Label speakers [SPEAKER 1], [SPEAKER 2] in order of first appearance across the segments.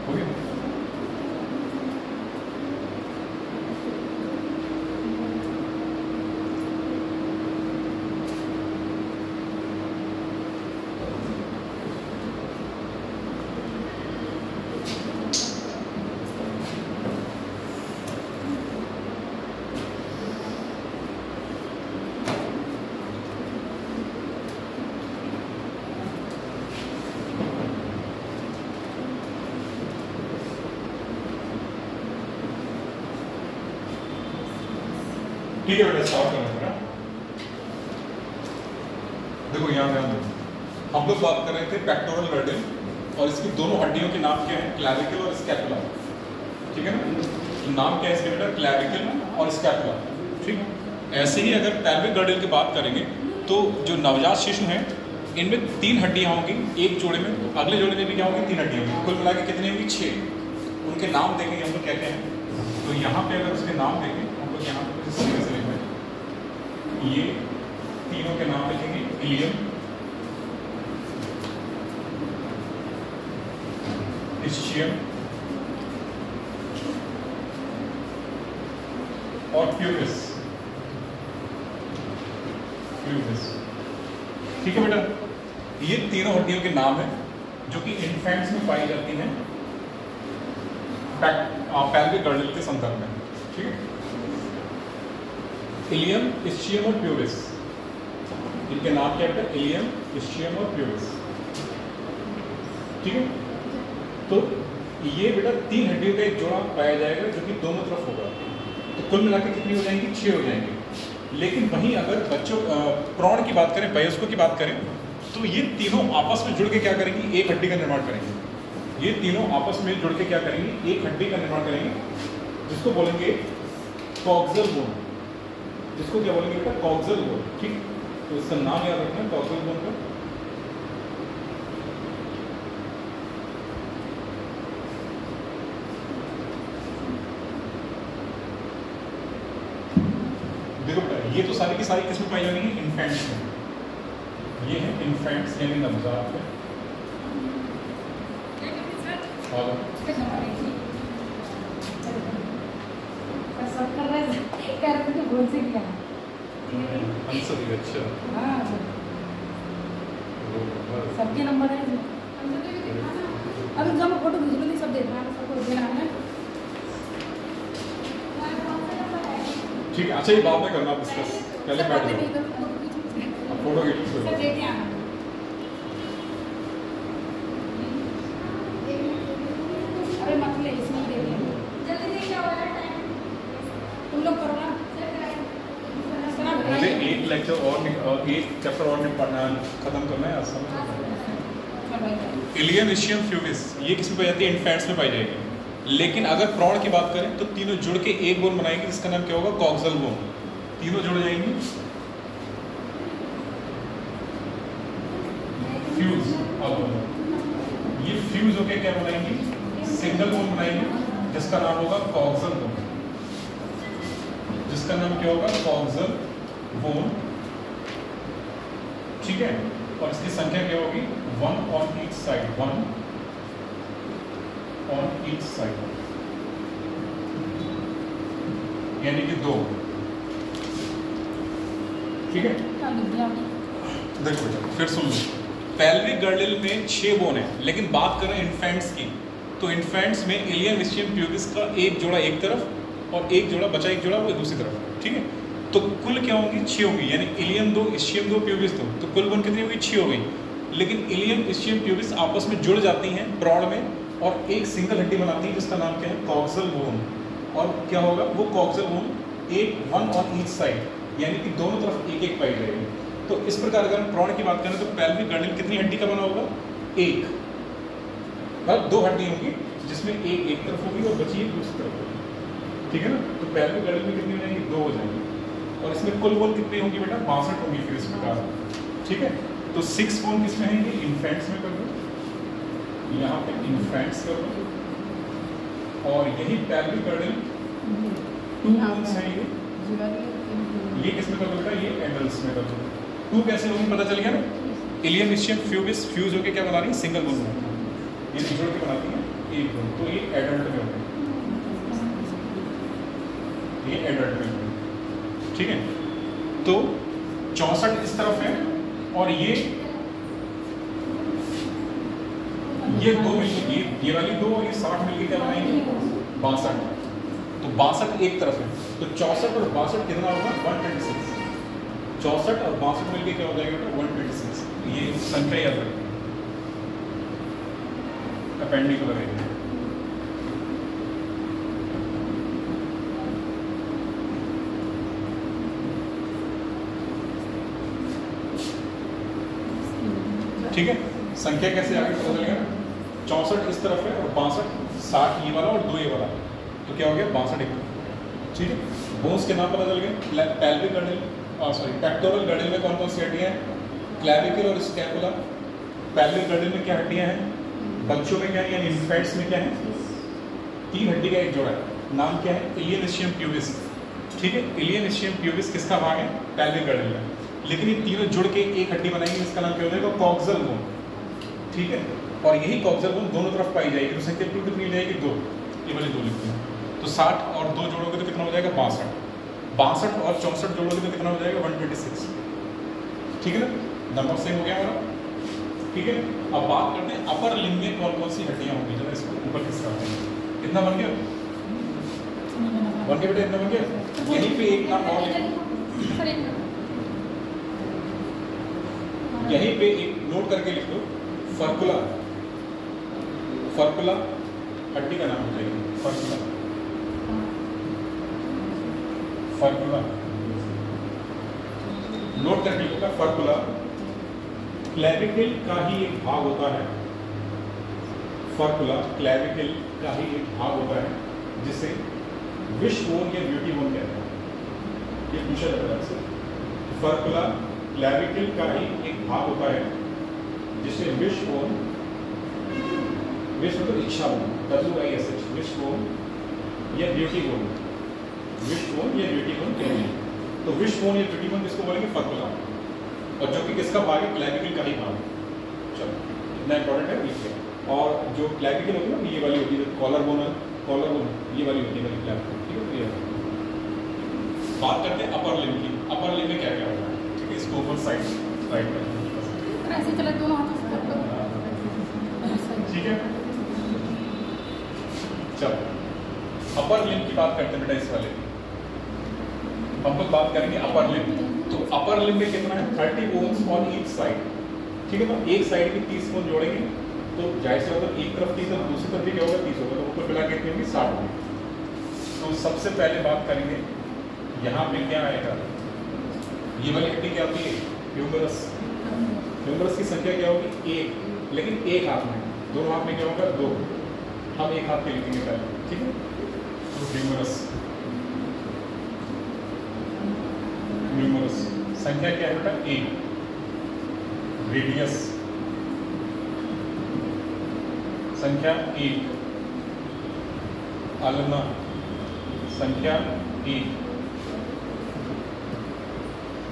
[SPEAKER 1] हो गया। ठीक है बेटा, स्टार्ट करना है। देखो यहाँ ध्यान दो, हम लोग बात कर रहे थे पेक्टोरल गर्डल और इसकी दोनों हड्डियों के नाम क्या है, क्लैविकल और स्कैपुला। ठीक है ना, तो नाम क्या है इसके बेटा, क्लैविकल और स्कैपुला। ठीक, ऐसे ही अगर पेल्विक गर्डल की बात करेंगे तो जो नवजात शिशु हैं इनमें 3 हड्डियाँ होंगी एक जोड़े में, अगले जोड़े में भी क्या होंगी 3 हड्डियाँ होंगी, कुल मिला के कितनी होंगी 6। उनके नाम देखेंगे हम लोग क्या क्या हैं। तो यहाँ पे अगर उसके नाम देखें हम लोग यहाँ पे इस तरीके से लिखेंगे, ये तीनों के नाम लिखेंगे, इलियम, इस्चियम और प्यूबिस। ठीक है बेटा, ये तीनों हड्डियों के नाम हैं जो कि इन्फेंट्स में पाई जाती हैं पेल्विक गर्डल के संदर्भ में। ठीक है, इलियम, इस्चियम और प्यूबिस, इनके नाम क्या है, इलियम, इस्चियम और प्यूबिस। ठीक है, तो ये बेटा 3 हड्डियों का एक जोड़ा पाया जाएगा जो कि दोनों तरफ होगा, तो कुल मिलाकर कितनी हो जाएंगी, 6 हो जाएंगी। लेकिन वहीं अगर बच्चों प्रौढ़ की बात करें, वयस्कों की बात करें, तो ये तीनों आपस में जुड़ के क्या करेंगी, एक हड्डी का निर्माण करेंगे। ये तीनों आपस में जुड़ के क्या करेंगे, एक हड्डी का निर्माण करेंगे, जिसको बोलेंगे कॉक्सल बोन। जिसको क्या बोलेंगे बेटा, कॉक्सल बोन। ठीक, तो इसका नाम याद रखना, कॉक्सल बोन का। देखो बेटा, ये तो सारी की सारी किसमें पाई जाएंगी, इन्फेंट्स में। ये है इन्फेंट्स यानी नवजात है। अच्छा,
[SPEAKER 2] सबके नंबर है अभी, जब फोटो खींच लो सब देखना, सबको देना है।
[SPEAKER 1] ठीक है, अच्छा ये बाद में करना डिस्कस, पहले बैठ जाओ, फोटो खींच।
[SPEAKER 2] अरे मत ले, इसमें दे दिया जल्दी से, क्या हो रहा है टाइम, तुम लोग करो ना।
[SPEAKER 1] मुझे एक लेक्चर और एक चैप्टर और खत्म करना है आज, समझ। इलियम, इस्चियम, प्यूबिस ये किसमें पाई जाती है, इन्फेंट्स में पाई जाएगी। लेकिन अगर प्रौढ़ की बात करें तो तीनों जुड़ के एक बोन बनाएंगे, जिसका नाम क्या होगा, कॉक्सल बोन। तीनों जुड़ जाएंगी, फ्यूज। ये फ्यूज होके क्या बनाएंगी, सिंगल बोन बनाएंगे, जिसका नाम होगा कॉक्सल बोन। जिसका नाम क्या होगा, कॉक्सल बोन। ठीक है, और इसकी संख्या क्या होगी, 1 on each side, 1 on each side, यानी कि 2। ठीक है, देखो बेटा फिर सुन लो, पेल्विक गर्डल में 6 बोन है, लेकिन बात करें इन्फेंट्स की, तो इन्फेंट्स में इलियम, इस्चियम, प्यूबिस का एक जोड़ा एक तरफ और एक जोड़ा बचा, एक जोड़ा वो दूसरी तरफ। ठीक है, तो कुल क्या होंगी, 6 होगी, यानी इलियम 2, इस्चियम 2, प्यूबिस 2, तो कुल बोन कितनी होगी, 6 हो गई। लेकिन इलियम, इस्चियम, प्यूबिस आपस में जुड़ जाती हैं प्रौढ़ में और एक सिंगल हड्डी बनाती है, जिसका नाम क्या है, कॉक्सल बोन। और क्या होगा, वो coxal bone 1 on each side, यानी कि दोनों तरफ एक एक पाई जाएगी। तो इस प्रकार अगर हम प्रौढ़ की बात करें तो पेल्विक गर्डल कितनी हड्डी का बना होगा, 1, मतलब 2 हड्डी होंगी, जिसमें एक तरफ होगी और बची एक दूसरी तरफ होगी। ठीक है ना, तो पेल्विक गर्डल में कितनी हो जाएंगी, 2 हो जाएंगी। और इसमें कुल बोन कितनी होंगी बेटा, 62 होंगी फिर इस प्रकार। ठीक है, तो 6 बोन किसमें है, ये इन्फेंट्स में कर दो, यहाँ पे इन्फेंट्स कर दो, और यही पेल्विक गर्डल 2 बोन्स हैं, ये किसमें कर दो, ये एडल्ट्स में कर दो। 2 कैसे होंगी पता चल गया ना, इलियम, इस्चियम, प्यूबिस फ्यूज होकर क्या बना रही है, सिंगल बोन बनाती है, ये जोड़ के बनाती है। 1 2, तो ये एडल्ट में होगा, ये एडल्ट में होगा, ठीक है। तो 64 इस तरफ है और ये 2 मिलके, ये वाली 2 और ये 60 मिलके क्या बनाएंगे 62। तो 62 एक तरफ है, तो 64 और 62 कितना होगा 126। 64 और 62 मिलके क्या हो जाएगा बेटा 126। ये संख्या याद रखें, अपेंडिकुलर है। ठीक है, संख्या कैसे आगे पता चलेगा, 64 इस तरफ है और 62 60 ये वाला और 2 ये वाला, तो क्या हो गया 62 एक तरफ, ठीक है। बोन्स के नाम पता चल गए, pelvic girdle, sorry pectoral girdle में कौन कौन सी हड्डियां हैं, क्लैविकल और स्कैपुला। पेल्विक गर्डल में क्या हड्डियां हैं, बच्चों में क्या है, यानी इन्फेंट्स में क्या है, 3 हड्डी का एक जोड़ा है, नाम क्या है इलियन इस्चियम प्यूबिस, ठीक है। इलियन इस्चियम प्यूबिस किसका भाग है, पेल्विक गर्डल में, लेकिन ये तीनों जुड़ के एक हड्डी बनाएंगे, इसका नाम क्या हो जाएगा कॉक्सल बोन, ठीक है। और यही कॉक्सल बोन दोनों तरफ पाई जाएगी, तो संख्या टू कितनी जाएगी 2, ये वाली 2 लिखते हैं। तो 60 और 2 जोड़ोगे तो कितना हो जाएगा 62, 62 और 64 जोड़ोगे तो कितना हो जाएगा 126, ठीक है ना, नंबर सेम हो गया हमारा, ठीक है। अब बात करते हैं अपर लिम्ब में कौन कौन सी हड्डियां होंगी, जरा इसको ऊपर खिसका दें, कितना बन गया 1 के बेटा, इतना बन गया। यहीं पे एक नाम और यहीं पे एक नोट करके लिख लो, फर्कुला, फर्कुला हड्डी का नाम हो जाएगा, फर्कुला, फर्कुला नोट करके लिखो, फर्कुला क्लैविकल का ही एक भाग होता है, फर्कुला क्लैविकल का ही एक भाग होता है, जिसे विश बोन या ब्यूटी बोन कहते हैं। ये पूछा जाता है आपसे, फर्कुला क्लैविकल का ही एक भाग होता है जिसे विश बोन, विश मतलब इच्छा बोन, WISH, विश बोन या ब्यूटी बोन, विश बोन या ब्यूटी बोन कहते हैं। तो विश बोन या ब्यूटी बोन किसको बोलेंगे, फर्कुला, और जो कि किसका भाग है, क्लैविकल का ही भाग। चलो इतना इंपॉर्टेंट है, लिखिए। और जो क्लैविकल होती है ना, ये वाली होती है कॉलर बोन, कॉलर बोन ये वाली होती है क्लैविकल, ठीक है। बात करते हैं अपर लिम्ब की, अपर लिम्ब में क्या क्या होता है, ठीक है। इसको ऊपर साइड राइट पर
[SPEAKER 2] ऐसे चले दोनों हाथों से कर लो,
[SPEAKER 1] ठीक है। चलो अपर लिम्ब की बात करते हैं बेटा, इस वाले हम लोग बात करेंगे अपर लिम्ब। तो अपर लिम्ब में कितना है 30 बोन्स ऑन ईच साइड, ठीक है। तो एक साइड की 30 बोन जोड़ेंगे तो जाहिर सी बात है एक तरफ 30 और दूसरी तरफ भी क्या होगा 30 होगा, तो ऊपर मिला के कितनी होगी 60 होगी। तो सबसे पहले बात करेंगे यहाँ पे क्या आएगा, ये वाली हड्डी क्या होती है ह्यूमरस, ह्यूमरस की संख्या क्या होगी 1, लेकिन एक हाथ में, दोनों हाथ में क्या होगा 2, हम एक हाथ पे लिखेंगे पहले, ठीक है। तो ह्यूमरस, ह्यूमरस संख्या क्या है बेटा 1, रेडियस संख्या 1, अल्ना संख्या 1,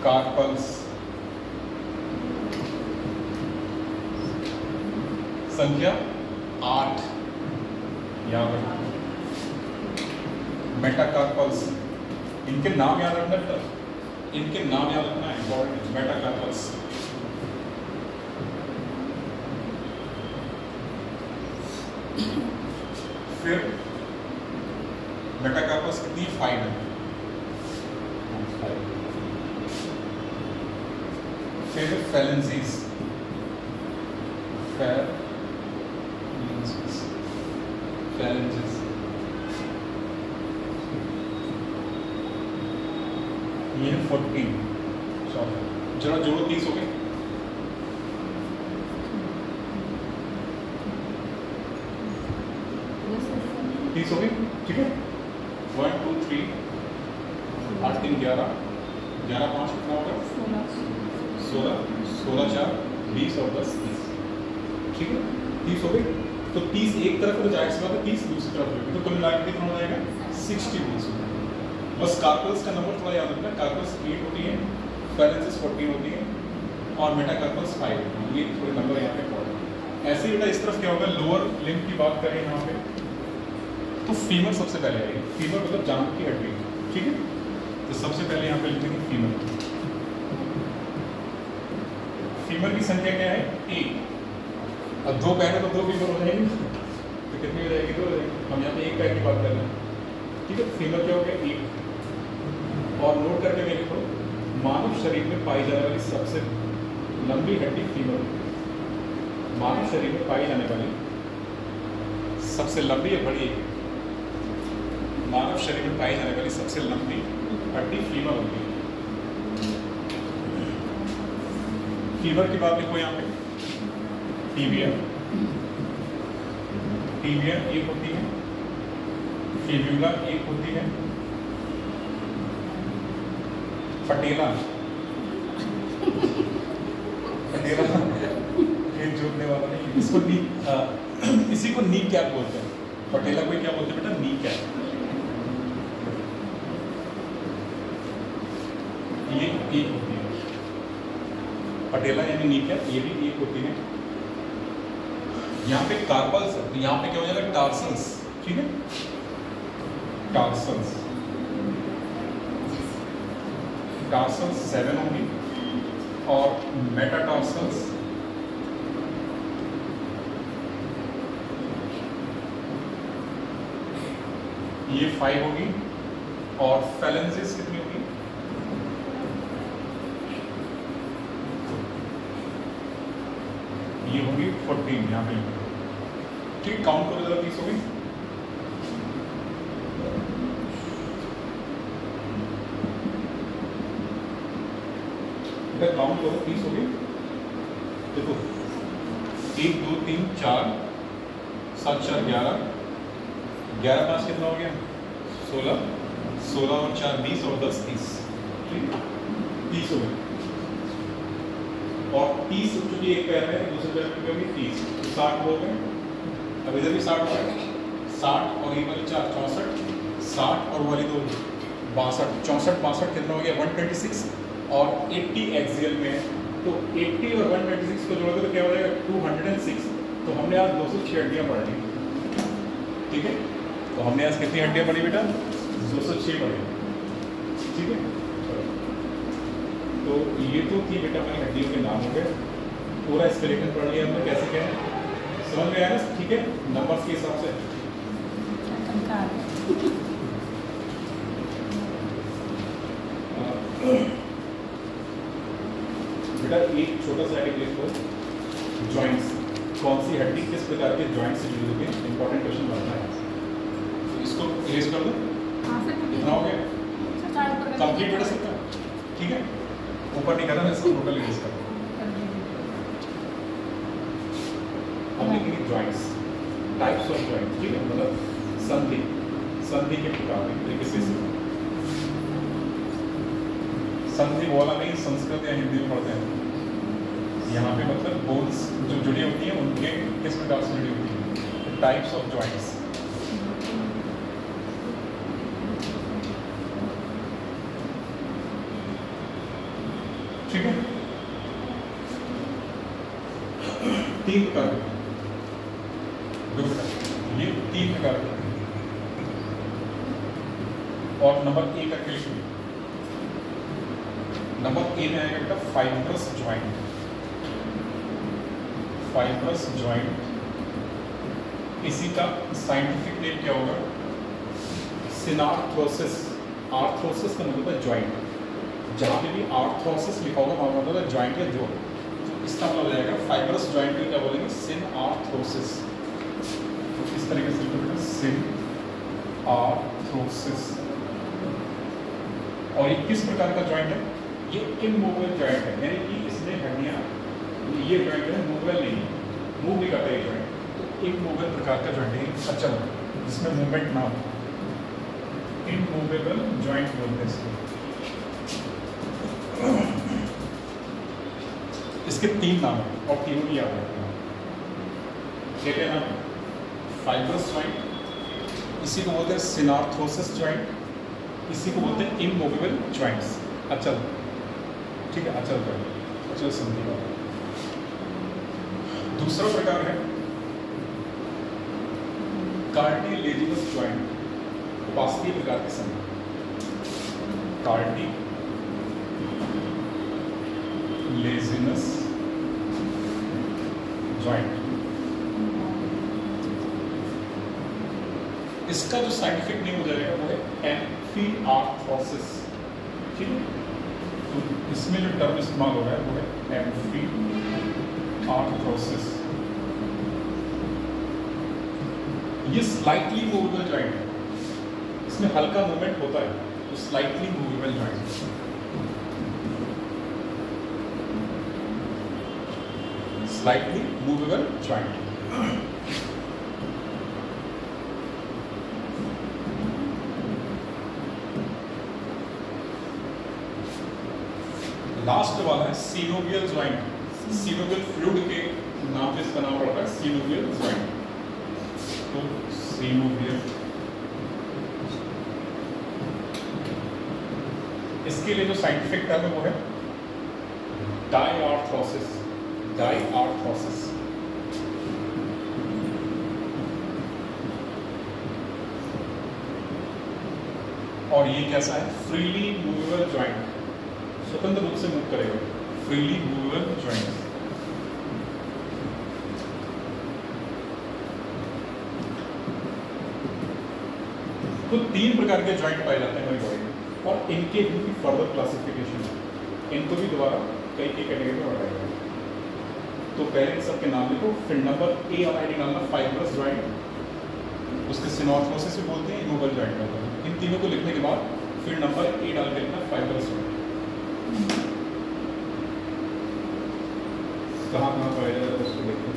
[SPEAKER 1] कार्पल्स संख्या 8, यहाँ पर मेटाकार्पल्स, इनके नाम याद रखना, इनके नाम याद रखना इंपॉर्टेंट, मेटाकार्पल्स। फिर मेटाकार्पस कितनी 5 है, फिर फैलेंसीज, फैलेंसीज ये है 14, जरा जोड़ो 30 हो गए, हो गई, ठीक है। 1 2 3 8 3 11, 11 5 कितना होगा 16, 16 4 20 और 10 30, ठीक है। 30 हो गई, तो 30 एक तरफ तो जाहिर सी बात है 30 दूसरी तरफ होगी, तो कुल मिलाकर कितना हो जाएगा 60 30 हो जाएगा। बस कार्पल्स का नंबर थोड़ा याद रखना, कार्पल्स 8 होती है, फैलेंसीज 14 होती है और मेटाकार्पल्स 5 होती है, ये थोड़े नंबर यहाँ पे पढ़ो। ऐसे बेटा इस तरफ क्या होगा, लोअर लिम्ब की बात करें यहाँ पे तो फीमर सबसे पहले आएगी। फीमर मतलब जांघ की हड्डी, ठीक है। तो सबसे पहले यहाँ पे लिखेंगे फीमर। फीमर की संख्या क्या है, 1। अब 2 पैर है तो 2 फीमर हो जाएंगे, तो कितनी हो जाएगी, 2 हो जाएगी। हम यहाँ पे 1 पैर की बात कर रहे हैं, ठीक है। फीमर क्या हो गया, 1। और नोट करके मैं लिखो, मानव शरीर में पाई जाने वाली सबसे लंबी हड्डी फीमर। मानव शरीर में पाई जाने वाली सबसे लंबी या बड़ी, मानव शरीर में पाई जाने वाली सबसे लंबी हड्डी फीमर होती है। फीमर की बात लिखो यहाँ पे, टीबिया, टीबिया 1 होती है, फिब्यूला 1 होती है, पटेला, पटेला ये जोड़ने वाला नहीं, इसको नी, इसी को नी कैप बोलते हैं। पटेला को क्या बोलते हैं बेटा, नी कैप। ये 1 होती है पटेला यानी नी कैप, ये भी 1 होती है। यहाँ पे कार्पल्स, तो यहाँ पे क्या हो जाएगा, टार्सन्स, ठीक है। टार्सन्स, टार्सन्स 7 होंगी और मेटाटार्सन्स ये 5 होगी और फेलेंसिस कितनी होगी, ये होगी 14 यहाँ पे, ठीक। काउंट करो जरा, 30 होगी। काउंट करो, 30 होगी। देखो 1 2 3 4 7 4 11, 11 5 कितना हो गया, 16, 16 और 4 20 और 10 30, ठीक है। 30 हो गए और 30 चूंकि एक पैर में, दूसरे पैर में होगी 30, 60 हो गए। अब इधर भी 60 हो गए, 60 और ये वाली 4 64, 60 और वाली 2 62, 64 62 कितना हो गया, 126 और 80 एक्सियल में, तो 80 और 126 को जोड़ोगे तो क्या हो जाएगा, 206। तो हमने आज 206 हड्डियाँ पढ़ ली, ठीक है। तो हमने आज कितनी हड्डियाँ पढ़ी बेटा, 206 पढ़ी, ठीक है। तो ये तो थी बेटा हमारी हड्डियों के नाम हो गए, पूरा स्केलेटन पढ़ लिया हमने, कैसे क्या है समझ में आया ना, ठीक है। नंबर्स के हिसाब से बेटा एक छोटा सा लिख लो, जॉइंट्स, कौन सी हड्डी किस प्रकार के जॉइंट से जुड़ी हुई है, इंपॉर्टेंट क्वेश्चन बनता है। तो इसको इरेज कर दो, कितना हो गया, कंप्लीट बेटा सबका, ठीक है। ऊपर नहीं करना, इसको टोटल इरेज कर दो। हम लिखेंगे जॉइंट्स, टाइप्स ऑफ जॉइंट, ठीक है, मतलब संधि, संधि के प्रकार तरीके से। संधि वाला नहीं संस्कृत या हिंदी में पढ़ते हैं, यहाँ पे मतलब बोन्स जो जुड़ी होती हैं उनके किस प्रकार से जुड़ी होती हैं, टाइप्स ऑफ जॉइंट्स। ठीक है, 3 प्रकार के, ये 3 प्रकार के। और नंबर 1 का क्वेश्चन, नंबर ए में आएगा बेटा फाइब्रस ज्वाइंट। फाइब्रस ज्वाइंट, इसी का साइंटिफिक नेम क्या होगा, सिनार्थ्रोसिस। आर्थ्रोसिस का मतलब है ज्वाइंट, जहाँ पे भी आर्थ्रोसिस लिखा होगा वहाँ मतलब है ज्वाइंट या जोड़, इसका मतलब हो जाएगा फाइब्रस ज्वाइंट को क्या बोलेंगे, सिनआर्थ्रोसिस। तो इस तरीके से लिखो बेटा, सिनआर्थ्रोसिस। और ये किस प्रकार का ज्वाइंट है, ये इमूवेबल ज्वाइंट है, यानी कि इसमें हड्डियाँ, ये ज्वाइंट है मूवेबल नहीं, मूव नहीं करता ये ज्वाइंट, तो इमूवेबल प्रकार का ज्वाइंट है, अच्छा जिसमें मूवमेंट ना हो, इमूवेबल ज्वाइंट बोलते हैं इसको। इसके 3 नाम हैं और तीनों ही याद रखना। क्या नाम है, फाइब्रस ज्वाइंट, इसी को बोलते हैं सिनार्थ्रोसिस ज्वाइंट, इसी को बोलते हैं इमूवेबल ज्वाइंट्स। अच्छा ठीक है, अच्छा अचल संधि। दूसरा प्रकार है कार्टिलेजिनस जॉइंट, उपास्थीय प्रकार के समय कार्टिलेजिनस जॉइंट। इसका जो साइंटिफिक नेम हो जाएगा वो है एम्फीआर्थ्रोसिस, ठीक है। तो इसमें जो टर्म इस्तेमाल हो रहा है वो है एम्फीआर्थ्रोसिस। ये स्लाइटली मूवेबल जॉइंट है, इसमें हल्का मूवमेंट होता है, तो slightly movable joint. Slightly movable joint. Last वाला है सीनोवियल ज्वाइंट। सीनोवियल फ्लूइड के नाम से इसका नाम पड़ता है सीनोवियल ज्वाइंट। तो सीनोवियल, इसके लिए जो साइंटिफिक टर्म है वो है डायआर्थ्रोसिस। डायआर्थ्रोसिस। और ये कैसा है? फ्रीली मूवेबल जॉइंट, स्वतंत्र रूप से मूव करेगा, फ्रीली मूवेबल जॉइंट। तो 3 प्रकार के जॉइंट पाए जाते हैं हमारी बॉडी में, और इनके भी फर्दर क्लासिफिकेशन है, इनको भी दोबारा कई कैटेगरी में बांटा गया है। तो पहले सबके नाम लिखो, फिर नंबर ए और आई डालना फाइब्रस जॉइंट, उसके सिनॉर्थ्रोसिस भी बोलते हैं, इमोबल जॉइंट बोलते हैं। इन तीनों को लिखने के बाद फिर नंबर ए डाल के लिखना फाइब्रस जॉइंट। कहाँ कहाँ पाया जाएगा उसको देखते हैं।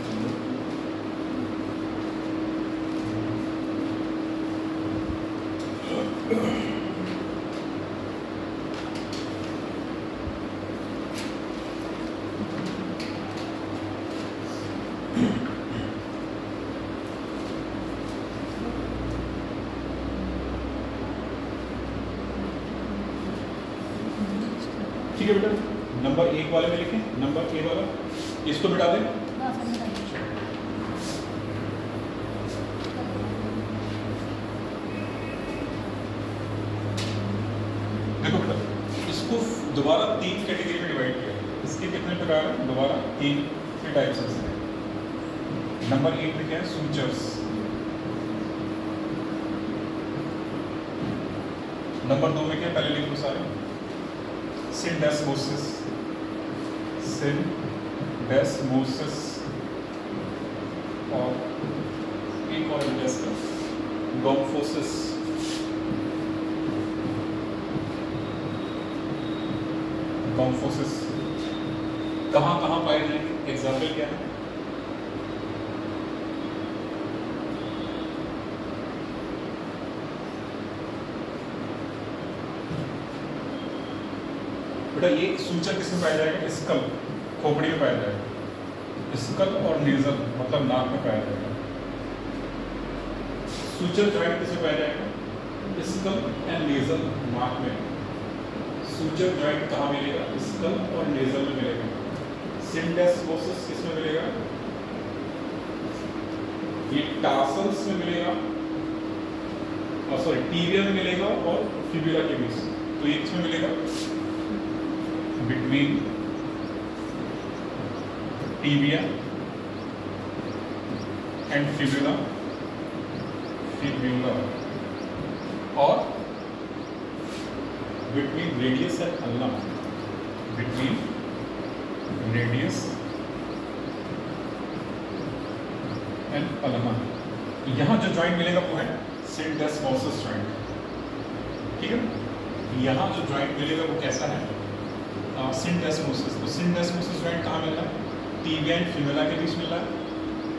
[SPEAKER 1] ठीक है बेटा, नंबर 1 वाले में लिखें, नंबर ए वाला इसको मिटा दें। देखो बेटा, इसको दोबारा 3 कैटेगरी में डिवाइड किया। इसके कितने प्रकार हैं? दोबारा 3 टाइप्स हैं। नंबर 1 में क्या है? सूचर्स। नंबर 2 में क्या? पहले लिख लो सारे, सिंडेस्मोसिस, सिंडेस्मोसिस, और एक और इसका गोम्फोसिस। गोम्फोसिस कहाँ कहाँ पाए जाएंगे? एग्जाम्पल क्या है? बेटा ये सूचर किसमें पाया जाएगा? स्कल, खोपड़ी में पाया जाएगा। स्कल और नेजल मतलब नाक में पाया जाएगा। सूचर जॉइंट किसमें पाया जाएगा? स्कल एंड नेजल, नाक में। सूचर जॉइंट कहाँ मिलेगा? स्कल और नेजल में मिलेगा। सिंडेस्मोसिस किसमें मिलेगा? ये टार्सल्स में मिलेगा, और सॉरी टीबिया में मिलेगा और फिब्यूला के बीच। तो ये किसमें मिलेगा? बिटवीन टीबिया एंड फिब्यूला, और between radius and ulnam, between radius and ulnam. यहाँ जो जॉइंट मिलेगा वो है सिंडेस्मोसिस जॉइंट, ठीक है। यहाँ जो जॉइंट मिलेगा वो कैसा है? सिंडेस्मोसिस। तो सिंडेस्मोसिस जॉइंट कहाँ मिल रहा है? टीबिया एंड फिब्यूला के बीच मिल रहा है,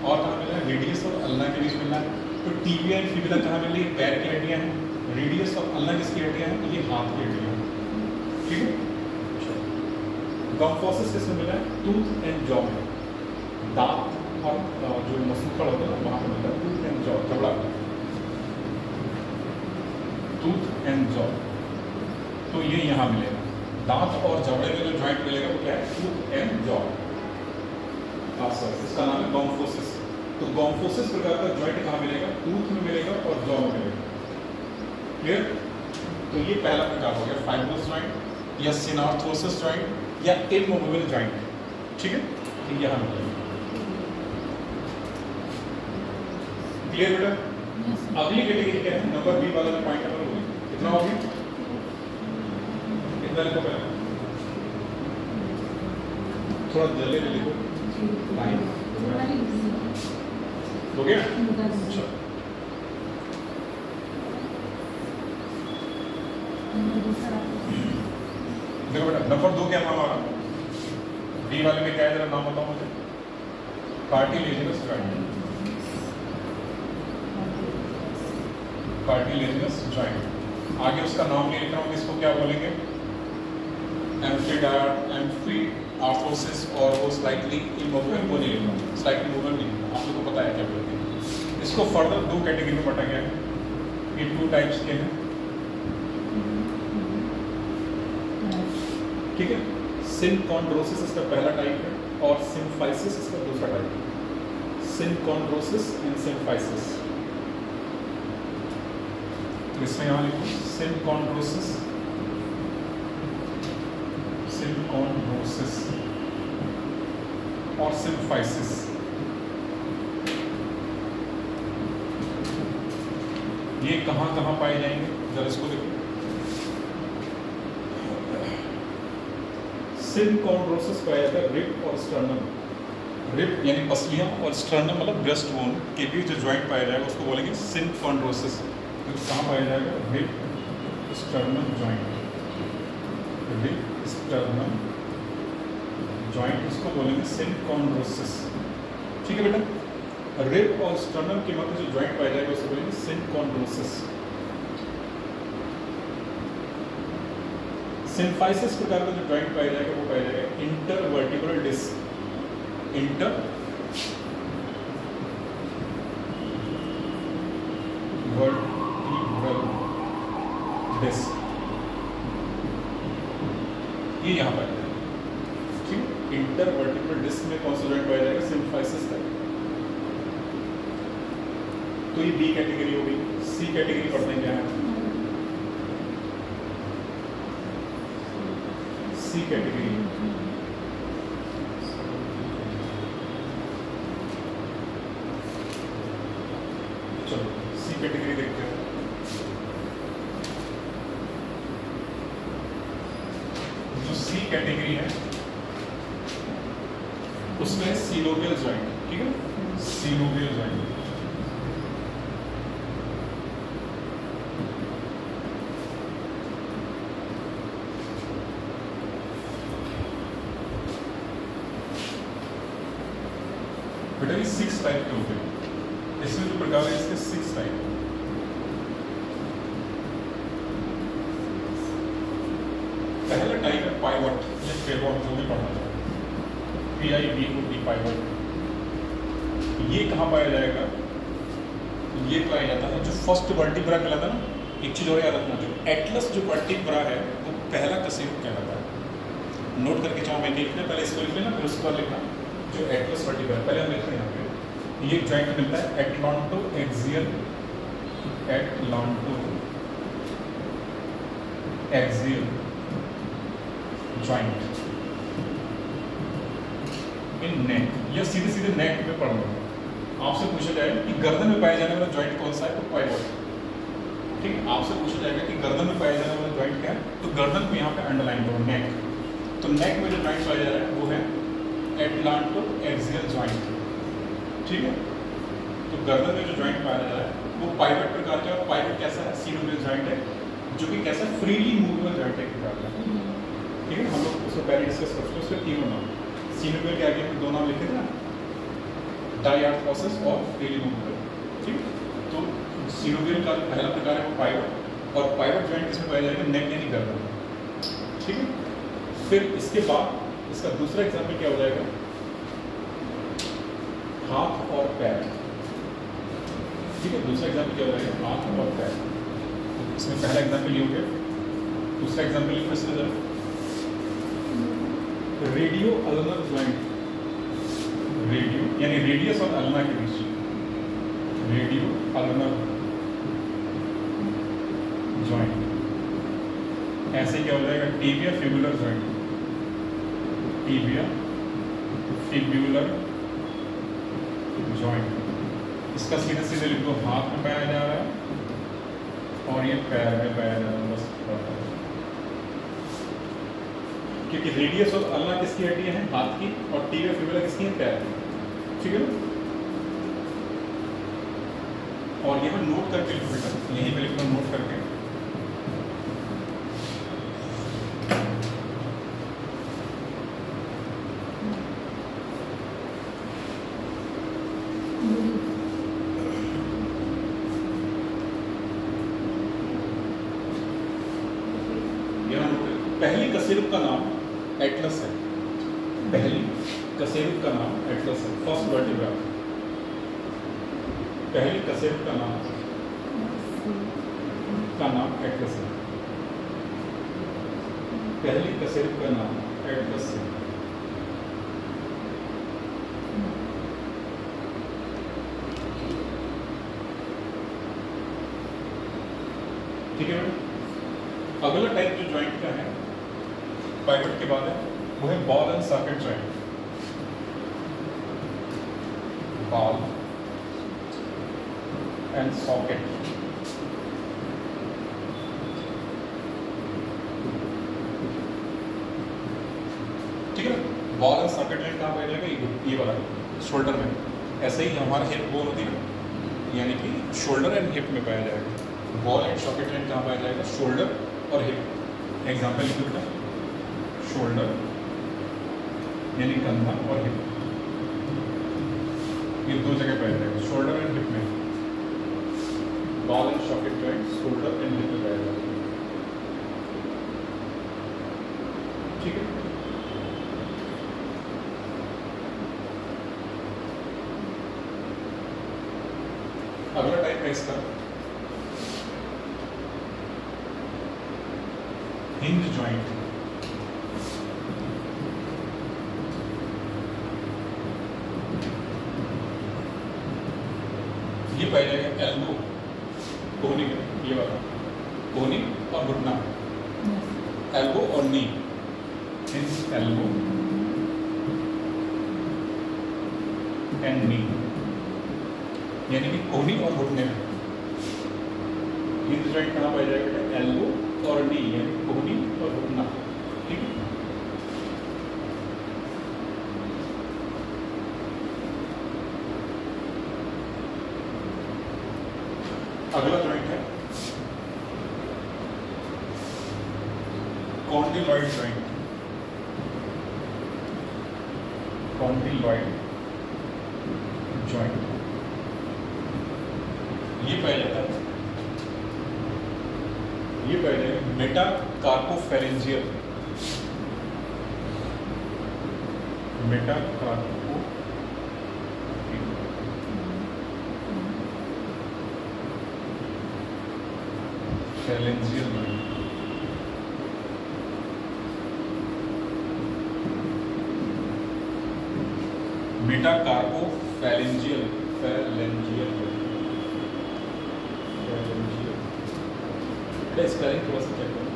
[SPEAKER 1] और कहाँ मिल रहा है? रेडियस और अल्ना के बीच मिल रहा है। तो टीबिया एंड फिब्यूला कहाँ मिल रही है? पैर की हड्डियाँ हैं। रेडियस और अल्ना किसकी हड्डियाँ हैं? ये हाथ की हड्डियाँ हैं, ठीक है। गोम्फोसिस किसमें मिला है? टूथ एंड जॉ में, दांत और जो मसूखड़ होता है वहाँ पर मिलता है। टूथ एंड जॉ, जबड़ा, टूथ एंड जॉ। तो ये यहाँ मिलेगा। दांत और जबड़े में जो जॉइंट मिलेगा वो क्या है? Tooth and jaw. इसका नाम है गॉम्फोसिस। तो गॉम्फोसिस प्रकार का जॉइंट कहाँ मिलेगा? टूथ में मिलेगा और जॉ में मिलेगा। क्लियर? तो ये पहला प्रकार हो गया फाइब्रोस जॉइंट या सिनार्थोसिस जॉइंट या इमूवेबल जॉइंट। ठीक है, तो यहाँ मिलेगा। क्लियर बेटा? अगली कैटेगरी क्या है? नंबर बी वाला जो पॉइंट नंबर हो गया, कितना हो गया? कितना लिखो पहले? थोड़ा जल्दी में लिखो। हो गया? अच्छा, देखो बेटा नंबर 2 क्या नाम आ रहा? बी वाले में क्या है, जरा नाम बताओ मुझे। Cartilaginous joint. Cartilaginous joint. आगे उसका नाम नहीं लिख रहा हूँ, इसको क्या बोलेंगे? एम्फिआर्थ्रोसिस और वो स्लाइटली इमोवेबल को नहीं लिख रहा हूँ, स्लाइटली मूवेबल नहीं, आप लोगों को पता है क्या बोलते हैं। इसको फर्दर 2 कैटेगरी में बांटा गया है। ये 2 टाइप्स के हैं। ठीक है, सिनकॉन्ड्रोसिस इसका पहला टाइप है और सिम्फाइसिस इसका दूसरा टाइप है। सिनकॉन्ड्रोसिस एंड सिम्फाइसिस। तो इसमें यहाँ लिखो सिनकॉन्ड्रोसिस, सिनकॉन्ड्रोसिस और सिम्फाइसिस। ये कहाँ पाए जाएंगे, जरा इसको देखो। सिनकॉन्ड्रोसिस पाया जाता है रिब और स्टर्नम। रिब यानी पसलियाँ और स्टर्नम मतलब ब्रेस्ट बोन के बीच जो जॉइंट पाया जाएगा उसको बोलेंगे सिनकॉन्ड्रोसिस। तो कहाँ पाया जाएगा? Rib sternum joint. Rib sternum joint इसको बोलेंगे सिनकॉन्ड्रोसिस। ठीक है बेटा, रिब और स्टर्नम के मध्य जो जॉइंट पाया जाएगा उसको बोलेंगे सिनकॉन्ड्रोसिस। सिम्फाइसिस प्रकार का जो जॉइंट पाया जाएगा वो पाया जाएगा इंटरवर्टिब्रल डिस्क। इंटरवर्टिब्रल डिस्क, ये यहाँ पाया जाएगा। ठीक, इंटरवर्टिब्रल डिस्क में कौन सा जॉइंट पाया जाएगा? सिम्फाइसिस का। तो ये बी कैटेगरी हो गई। सी कैटेगरी पढ़ते हैं क्या है? सी कैटेगरी चलो सी कैटेगरी देखते हैं। जो सी कैटेगरी है उसमें सीलोवियल जॉइंट। ठीक है, सीलोवियल जॉइंट। बेटा ये 6 टाइप के होते हैं। इसमें जो प्रकार है इसके 6 टाइप। पहला टाइप है पाइवट या पिवट, जो भी पढ़ना चाहे, PIVOT पाइवट। ये कहाँ पाया जाएगा? ये पाया जाता है जो फर्स्ट वर्टिब्रा कहलाता है ना। एक चीज और याद रखना, जो एटलस जो वर्टिब्रा है वो पहला कशेरुक कहलाता है। नोट करके चाहो, मैं लिखना पहले इसको लिख लेना, फिर उसके बाद लिखना जो एटलस वर्टिब्रा है। पहले हम लिखते हैं यहाँ पे, ये जॉइंट मिलता है atlanto axial, atlanto axial joint in neck, या सीधे सीधे नेक पे पढ़ लो। आपसे पूछा जाएगा कि गर्दन में पाया जाने वाला जॉइंट कौन सा है, तो पाइवट। ठीक है, आपसे पूछा जाएगा कि गर्दन में पाया जाने वाला जॉइंट क्या है, तो गर्दन को यहाँ पे अंडरलाइन करो, नेक। तो नेक में जो जॉइंट पाया जा रहा है वो है एटलांटो एक्सियल जॉइंट। ठीक है, तो गर्दन में जो जॉइंट पाया जा रहा है वो पाइवट प्रकार का। पाइवट कैसा है? सीलोवियल जॉइंट है, जो कि कैसा फ्रीली मूवेबल जॉइंट है प्रकार का। ठीक है, हम लोग उसको पहले डिस्कस कर चुके हैं। उसके तीनों नाम, सीलोवियल के आगे दो नाम लिखे थे ना, डायआर्थ्रोसिस और फ्रीली मूवेबल। ठीक, तो सीलोवियल का पहला प्रकार है वो पाइवट, और पाइवट जॉइंट किसमें पाया जाएगा? नेक यानी गर्दन। ठीक है, फिर इसके बाद इसका दूसरा एग्जाम्पल क्या हो जाएगा? हाथ और पैर। ठीक है, दूसरा एग्जाम्पल क्या हो जाएगा? हाथ और पैर। इसमें पहला एग्जाम्पल ये हो गया। दूसरा एग्जाम्पल लिखो इसमें जरा, रेडियो अल्नर जॉइंट। रेडियो यानी रेडियस और अल्ना के बीच, रेडियो अल्नर जॉइंट। ऐसे क्या हो जाएगा, tibia fibular joint, tibia fibular joint. इसका सीधे सीधे लिख दो, हाथ में पाया जा रहा है और ये पैर में पाया जा रहा है, बस। क्योंकि रेडियस और अल्ना किसकी हड्डियां हैं, हाथ की, और टिबिया फिबुला किसकी है, पैर की। ठीक है ना। और यहाँ नोट करके लिखो बेटा, यहीं पे लिखो नोट करके। पहली कशेरुक का नाम एटलस है, पहली कशेरुक का नाम एटलस है, फर्स्ट वर्टिब्रा। पहली कशेरुक का नाम एटलस है, पहली कशेरुक का नाम एटलस है। ठीक है बेटा। अगला टाइप जो ज्वाइंट का है पाइवट के बाद है वो है ball and socket joint. Ball and socket, ठीक है। बॉल एंड सॉकेट ज्वाइंट कहाँ पाया जाएगा, ये वाला शोल्डर में। ऐसे ही हमारा हिप बोन होती है ना, यानी कि शोल्डर एंड हिप में पाया जाएगा। बॉल एंड सॉकेट ज्वाइंट कहाँ पाया जाएगा, शोल्डर और हिप। एग्जाम्पल लिखो बेटा, शोल्डर यानी कंधा और हिप, ये दो जगह पाया जाएगा, शोल्डर एंड हिप में। Ball and socket joint shoulder and hip में पाया जाएगा। ठीक है। अगला टाइप है इसका हिंज ज्वाइंट। ये पाया जाएगा एल्बो, कोहनी, ये वाला कोहनी और घुटना, एल्बो और नी, हिंज एल्बो एंड नी, यानी कि कोहनी और घुटने में। हिंज ज्वाइंट कहाँ पाया जाएगा, एल्बो और नी, यानी कोहनी और घुटना। ठीक है। अगला ज्वाइंट है कॉन्डिलॉइड ज्वाइंट। कॉन्डिलॉइड ज्वाइंट ये पाया जाता है, ये पाया जाएगा मेटाकार्पोफेरेंजियल, मेटाकार्पोफेरेंजियल मेटाकार्पोफेरेंजियल स्पेलिंग थोड़ा सा चेक करो।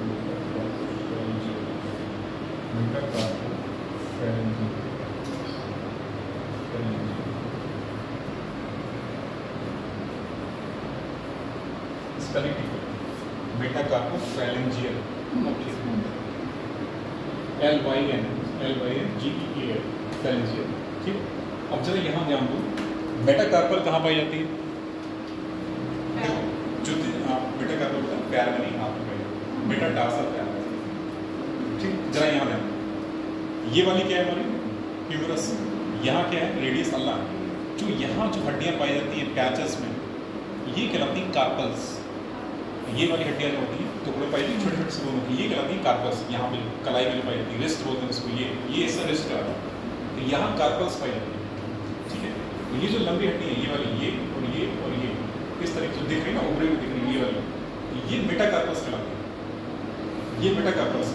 [SPEAKER 1] स्पेलिंग ठीक है, मेटाकार्पोफेरेंजियल, LYNGEAL, फेरेंजियल। ठीक। अब चलो यहाँ ध्यान दो, मेटाकार्पल कहाँ पाई जाती है, जो मेटाकार्पल होता है पैर में नहीं, हाथ में पाई जाती है। मेटाटार्सल पैर में। ठीक, जरा यहाँ ध्यान, ये वाली क्या है हमारी ह्यूमरस, यहाँ क्या है रेडियस अल्ना। जो यहाँ जो हड्डियाँ पाई जाती हैं पैचेस में, ये कहलाती हैं कार्पल्स। ये वाली हड्डियाँ जो होती हैं टुकड़े पाई जाती हैं, छोटे छोटे से बोन होती है, ये कहलाती हैं कार्पल्स। यहाँ पे कलाई में पाई जाती है, रिस्ट बोलते हैं इसको, ये ऐसा रिस्ट कहलाता है। तो यहाँ कार्पल्स पाई जाती है। ठीक है। ये जो लंबी हड्डी है, ये वाली, ये और ये इस तरीके से दिख रही है ना, उभरे हुए दिख रही है, ये वाली, ये मेटाकार्पल्स कहलाती है। ये मेटाकार्पल्स।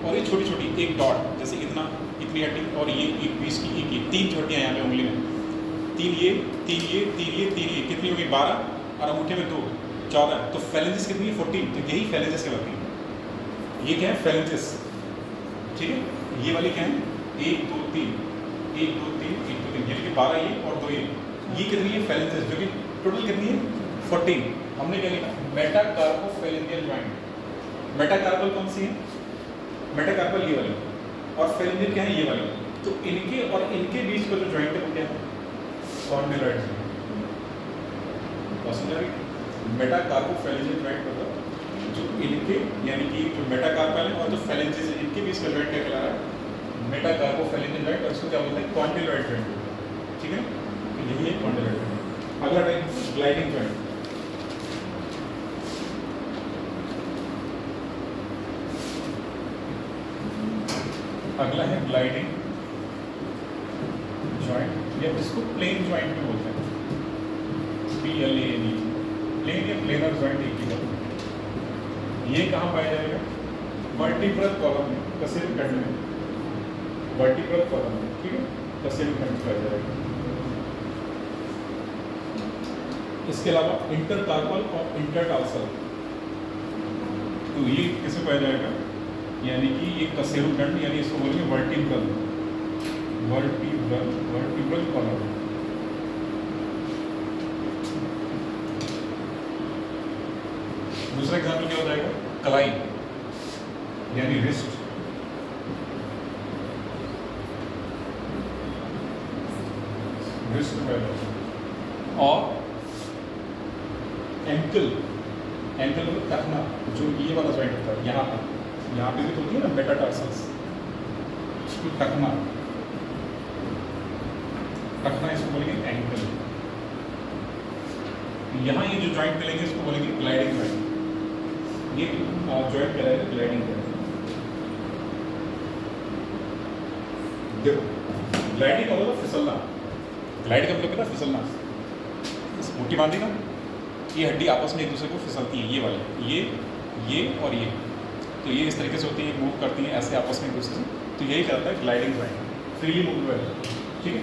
[SPEAKER 1] और ये छोटी छोटी एक डॉट जैसे इतना इतनी हड्डी और ये एक 20 की एक 3 छोटियाँ यहाँ पे उंगली में, 3 ये 3 ये 3 ये 3 ये, कितनी होगी 12 और अंगूठे में 2 14। तो फेलेंजिस कितनी है 14। तो यही फेलेंजिस कहलाती है। ये क्या है फेलेंजिस, ठीक है। ये वाली क्या है 1 2 3 1 2 3 1 2 3, यानी कि 12 ये और 2 ये कितनी है फेलेंजिस, जो कि टोटल कितनी है 14। हमने क्या लिखा मेटाकार्पोफेलेंजियल जॉइंट। मेटाकार्पल कौन सी है, मेटाकार्पल ये वाली, और फेलेंजियल क्या है ये वाली। तो इनके और इनके बीच का जो जॉइंट है वो क्या है कॉर्डियोलाइड जॉइंट। मेटाकार्पोफेलेंजियल जॉइंट मतलब जो इनके यानी कि जो मेटाकार्पल है और जो फेलेंजिस है इनके बीच का जॉइंट क्या कहला रहा है मेटाकार्पोफेलेंजियल जॉइंट, और इसको क्या बोलते हैं कॉर्डियोलाइड जॉइंट, ठीक है। तो यही है कॉर्डियोलाइड जॉइंट। अगला टाइप ग्लाइडिंग जॉइंट। अगला है ग्लाइडिंग जॉइंट, या इसको प्लेन जॉइंट भी बोलते हैं, PLANE, प्लेन या प्लेनर जॉइंट एक ही बात है। ये कहाँ पाया जाएगा वर्टिब्रल कॉलम में, कसेल खंड में, वर्टिब्रल कॉलम में, ठीक है, कसेल खंड पाया जाएगा। इसके अलावा इंटरकार्पल और इंटरटार्सल, तो ये किसमें पाया जाएगा, यानी कि ये कसेरू खंड, यानी इसको बोलेंगे वर्टिब्रल, वर्टिब्रल, वर्टिब्रल कॉलम। दूसरा एग्जाम्पल क्या हो जाएगा कलाई, यानी रिस्ट, रिस्ट पैर, और एंकल, एंकल मतलब टखना, जो ये वाला जॉइंट होता है यहाँ पर, यहाँ पे भी तो होती है ना मेटाटार्सल्स, इसको टखना, टखना इसको बोलेंगे एंकल। यहाँ ये जो जॉइंट मिलेंगे इसको बोलेंगे ग्लाइडिंग जॉइंट। ये जॉइंट कहलाएगा ग्लाइडिंग जॉइंट। देखो ग्लाइडिंग का मतलब फिसलना, ग्लाइड का मतलब क्या था फिसलना, मुट्ठी बांधी ना, ये हड्डी आपस में एक दूसरे को फिसलती है, ये वाले ये और ये, तो ये इस तरीके से होती है, मूव करती हैं ऐसे आपस में एक दूसरे से, तो यही कहता है ग्लाइडिंग जॉइंट, फ्रीली मूवेबल, ठीक है।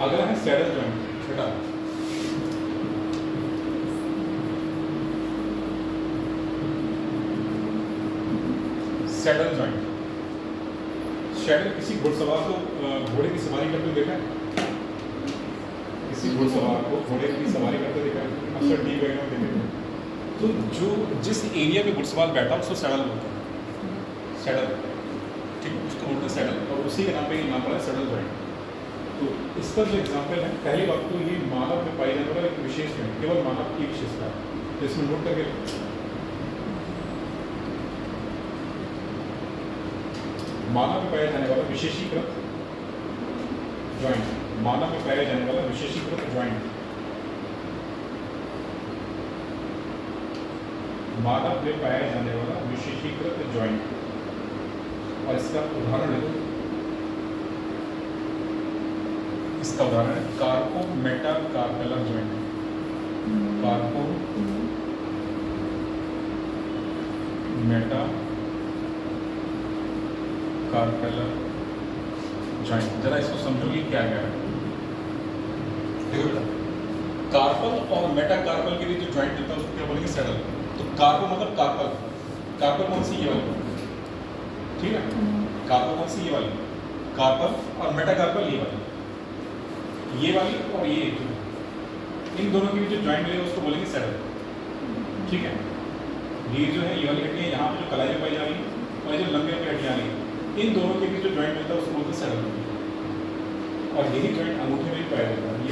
[SPEAKER 1] अगला है सैडल जॉइंट, छठा। सैडल जॉइंट, सैडल किसी घुड़सवार को घोड़े की सवारी करते देखा है, किसी घुड़सवार को घोड़े की सवारी करते देखा है, अक्सर टी वगैरह देखे। तो जो जिस एरिया में घुड़सवार बैठा उसको सैडल बोलते हैं, सैडल, ठीक है, उसको बोलते हैं सैडल, और उसी के नाम पे नाम पड़ा है सैडल जॉइंट। तो इसका जो एग्जाम्पल है, पहली बात तो ये मानव में पाई जाने वाला एक विशेष जॉइंट, केवल मानव की विशेषता है, तो इसमें नोट करके मानव में पाया जाने वाला विशेषीकृत जॉइंट, मानव में पाया जाने वाला विशेषीकृत जॉइंट, मानव में पाया जाने वाला विशेषीकृत जॉइंट। और इसका उदाहरण है, इसका उदाहरण है कार्पो मेटाकार्पेलर जॉइंट, कार्पो मेटा कार्पेलर जॉइंट। जरा इसको समझोगे क्या क्या है, देखो बेटा, कार्पल और मेटाकार्पल के लिए जो जॉइंट होता है उसको क्या बोलेंगे सैडल। तो कार्पल मतलब कार्पल, कार्पल कौन सी ये वाली, ठीक है, कार्पल कौन सी ये वाली, कार्पल, और मेटाकार्पल ये वाली, ये वाली और ये, इन दोनों के बीच जो जॉइंट मिलेगा उसको बोलेंगे सैडल, ठीक है। ये जो है ये वाली हड्डियाँ यहाँ पे जो कलाई में पाई जा रही है, और ये जो लंबे लंबे हड्डियाँ आ रही है, इन दोनों के बीच जो जॉइंट मिलता है उसको बोलते हैं सैडल। और यही जॉइंट अंगूठे में भी पाया जाता है, ये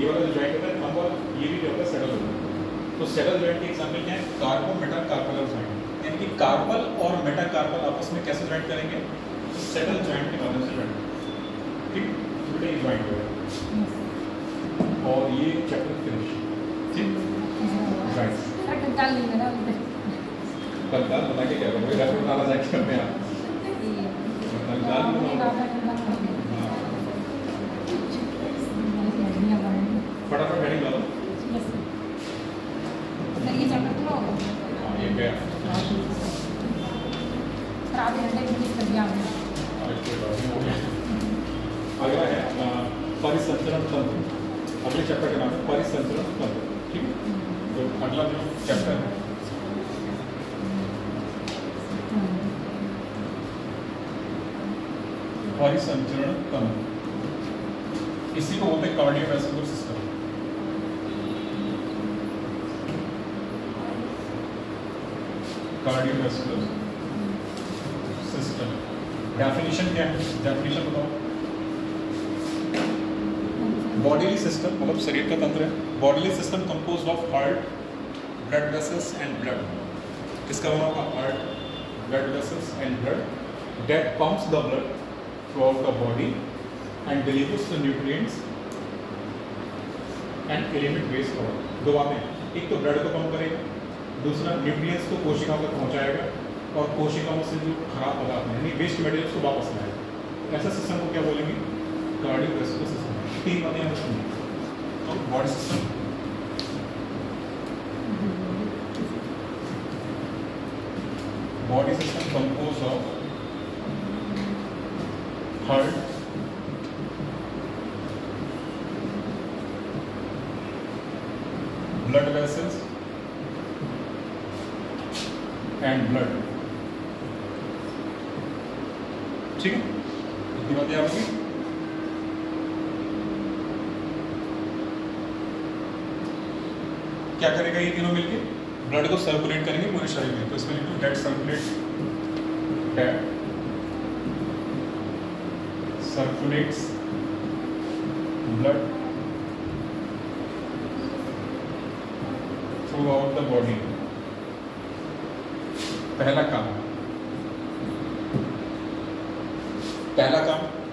[SPEAKER 1] वाला जो जॉइंट होता है थंब वाला, ये भी जो होता है सैडल होता है। तो सैडल जॉइंट के एग्जाम्पल क्या है, कार्पो मेटाकार्पेलर जॉइंट, यानी कि कार्पल और मेटाकार्पल आपस में कैसे जॉइंट करेंगे, तो सैडल जॉइंट के माध्यम से जॉइंट, ठीक, तो ये जॉइंट होगा। और ये चैप्टर फिनिश, ठीक, जॉइंट कंकाल बना के क्या करोगे, घर में बनाना जाके करते हैं फटाफट हेडिंग डालो। ये क्या
[SPEAKER 2] विज्ञान में।
[SPEAKER 1] अगला है परिसंचरण तंत्र। अगले चैप्टर का नाम है परिसंचरण तंत्र। ठीक है, तो अगला जो चैप्टर है परिसंचरण तंत्र, इसी को बोलते हैं cardiovascular system. Cardiovascular system definition क्या है? डेफिनेशन बताओ। बॉडीली सिस्टम मतलब शरीर का तंत्र है। Bodily system composed of heart, blood vessels and blood. किसका बना होगा? Heart, blood vessels and blood that pumps the blood throughout the body and delivers the nutrients and eliminate waste product. दो बातें, एक तो ब्लड को pump करेगा, दूसरा न्यूट्रिएंट्स को कोशिकाओं तक पहुंचाएगा और कोशिकाओं से जो खराब पदार्थ हैं यानी वेस्ट मटेरियल्स को वापस लाएगा। ऐसा सिस्टम को क्या बोलेंगे? Cardiovascular system. तीन बातें हमें सुनिए। तो body system, body system compose of heart, blood vessels and blood. ठीक है, इतनी बातें आपकी। क्या करेगा ये तीनों मिलके? ब्लड को सर्कुलेट करेंगे पूरे शरीर में। तो इसमें लिखो that circulates blood throughout the body. पहला काम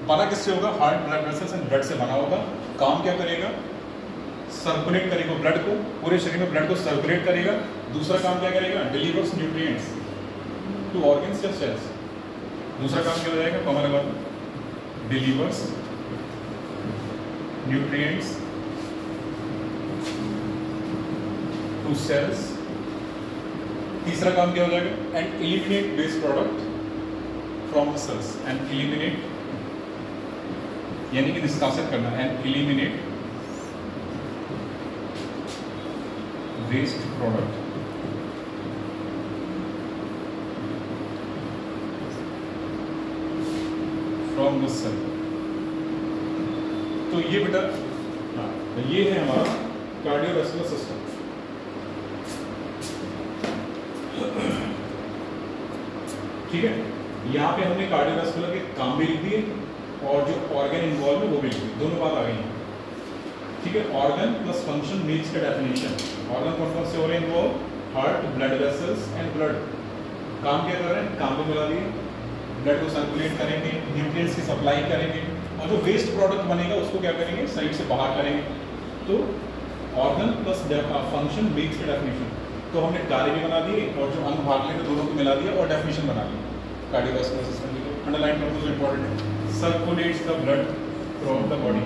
[SPEAKER 1] बना किससे होगा? Heart, blood vessels and blood से बना होगा। काम क्या करेगा? सर्कुलेट करेगा ब्लड को, पूरे शरीर में ब्लड को सर्कुलेट करेगा। दूसरा काम क्या करेगा? डिलीवर्स न्यूट्रिएंट्स टू ऑर्गन्स या सेल्स। दूसरा काम क्या हो जाएगा? कॉमन लगा दो, डिलीवर्स न्यूट्रिएंट्स टू सेल्स। तीसरा काम क्या हो जाएगा? And eliminate waste product from the cells. And eliminate यानी कि निष्कासित करना। And eliminate waste product from the cell. तो ये बेटा, हाँ, ये है हमारा कार्डियोवैस्कुलर सिस्टम। ठीक है, यहाँ पे हमने कार्डियोवैस्कुलर के काम भी लिख दिए और जो ऑर्गन इन्वॉल्व है वो भी लिख दिए। दोनों बात आ गई है। ठीक है, ऑर्गन प्लस फंक्शन मीन्स का डेफिनेशन। ऑर्गन कौन से हो रहे हैं involve? Heart, blood vessels and blood. काम क्या कर रहे हैं? काम को मिला दिए, ब्लड को सर्कुलेट करेंगे, न्यूट्रिएंट्स की सप्लाई करेंगे और जो वेस्ट प्रोडक्ट बनेगा उसको क्या करेंगे? शरीर से बाहर करेंगे। तो ऑर्गन प्लस फंक्शन मीन्स का डेफिनेशन। तो हमने कार्य भी बना दिए और जो अंग भाग लेंगे दोनों को मिला दिया और डेफिनेशन बना दी। कार्डियोवैस्कुलर सिस्टम की अंडरलाइन कर दो, इंपॉर्टेंट है। Circulates the blood throughout the body,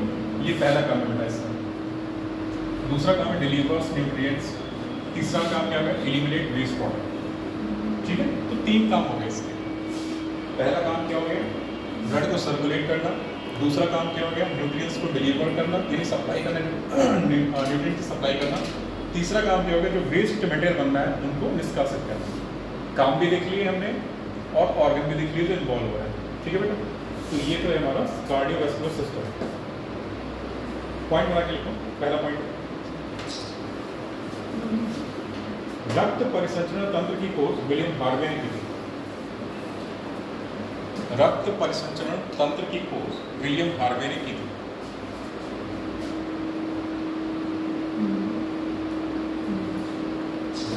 [SPEAKER 1] ये पहला काम है बेटा इसका। दूसरा काम है डिलीवर्स न्यूट्रिएंट्स। तीसरा काम क्या है? Eliminate waste product. ठीक है, तो तीन काम हो गए इसके। पहला काम क्या हो गया? ब्लड को सर्कुलेट करना। दूसरा काम क्या हो गया? न्यूट्रिएंट्स को डिलीवर करना यानी सप्लाई करना, न्यूट्रिएंट्स की सप्लाई करना। तीसरा काम क्या हो गया? जो वेस्ट मटेरियल बनना है उनको निष्कासित करना। काम भी देख लिए हमने और ऑर्गन भी देख लिए जो इन्वॉल्व हो रहा है। ठीक है बेटा, तो ये तो है हमारा कार्डियोवैस्कुलर सिस्टम। पॉइंट बना के लिखो। पहला पॉइंट, रक्त परिसंचरण तंत्र की खोज विलियम हार्वे ने की थी। रक्त परिसंचरण तंत्र की खोज विलियम हार्वे ने की थी।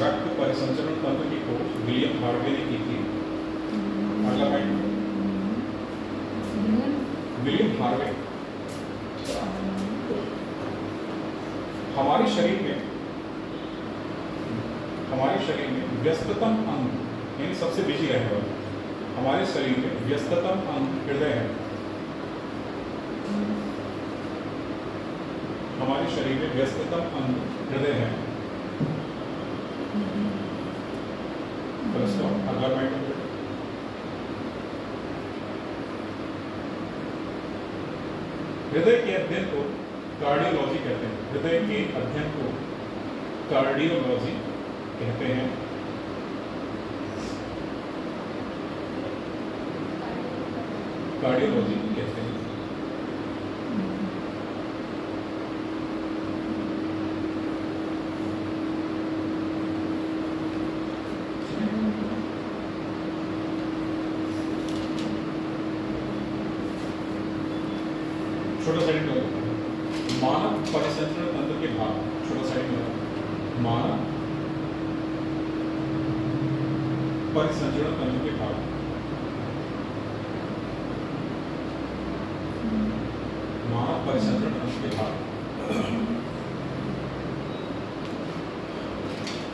[SPEAKER 1] रक्त परिसंचरण तंत्र की खोज विलियम हार्वे ने की थी। अगला पॉइंट, विलियम हार्वे हमारे शरीर में व्यस्ततम अंग यानी सबसे बिजी रहने वाला, हमारे शरीर में व्यस्ततम अंग हृदय है। हमारे शरीर में व्यस्ततम अंग हृदय है। अगला पॉइंट, हृदय के अध्ययन को कार्डियोलॉजी कहते हैं। हृदय के अध्ययन को कार्डियोलॉजी कहते हैं। कार्डियोलॉजी कहते हैं। छोटा साइड में मानव परिसंचरण तंत्र के भाग, छोटा साइड में मानव परिसंचरण तंत्र के भाग, मानव परिसंचरण तंत्र के भाग।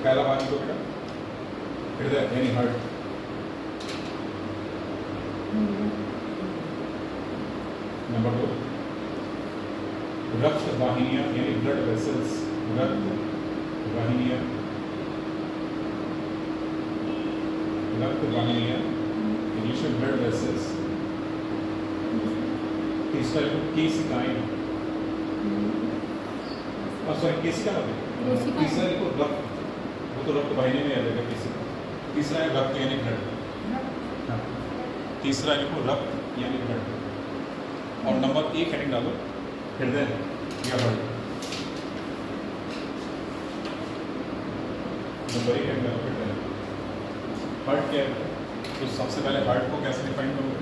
[SPEAKER 1] पहला भाग को बेटा हृदय यानी हार्ट, नंबर 2 रक्त वाहिनियां यानी ब्लड वेसल्स, रक्त वाहिनियां, रक्त वाहिनियां इंग्लिश में ब्लड वेसल्स। तीसरा केशिकाएं, सॉरी केशिका मतलब तीसरा लिखो रक्त, वो तो रक्त वाहिनी में आ जाएगा केशिका। तीसरा है रक्त यानी ब्लड, तीसरा लिखो रक्त यानी ब्लड। और नंबर 1 हेडिंग डालो हृदय या हार्ट। नंबर 1 हेडिंग डालो हृदय। हार्ट क्या है? तो सबसे पहले हार्ट को कैसे डिफाइन करोगे?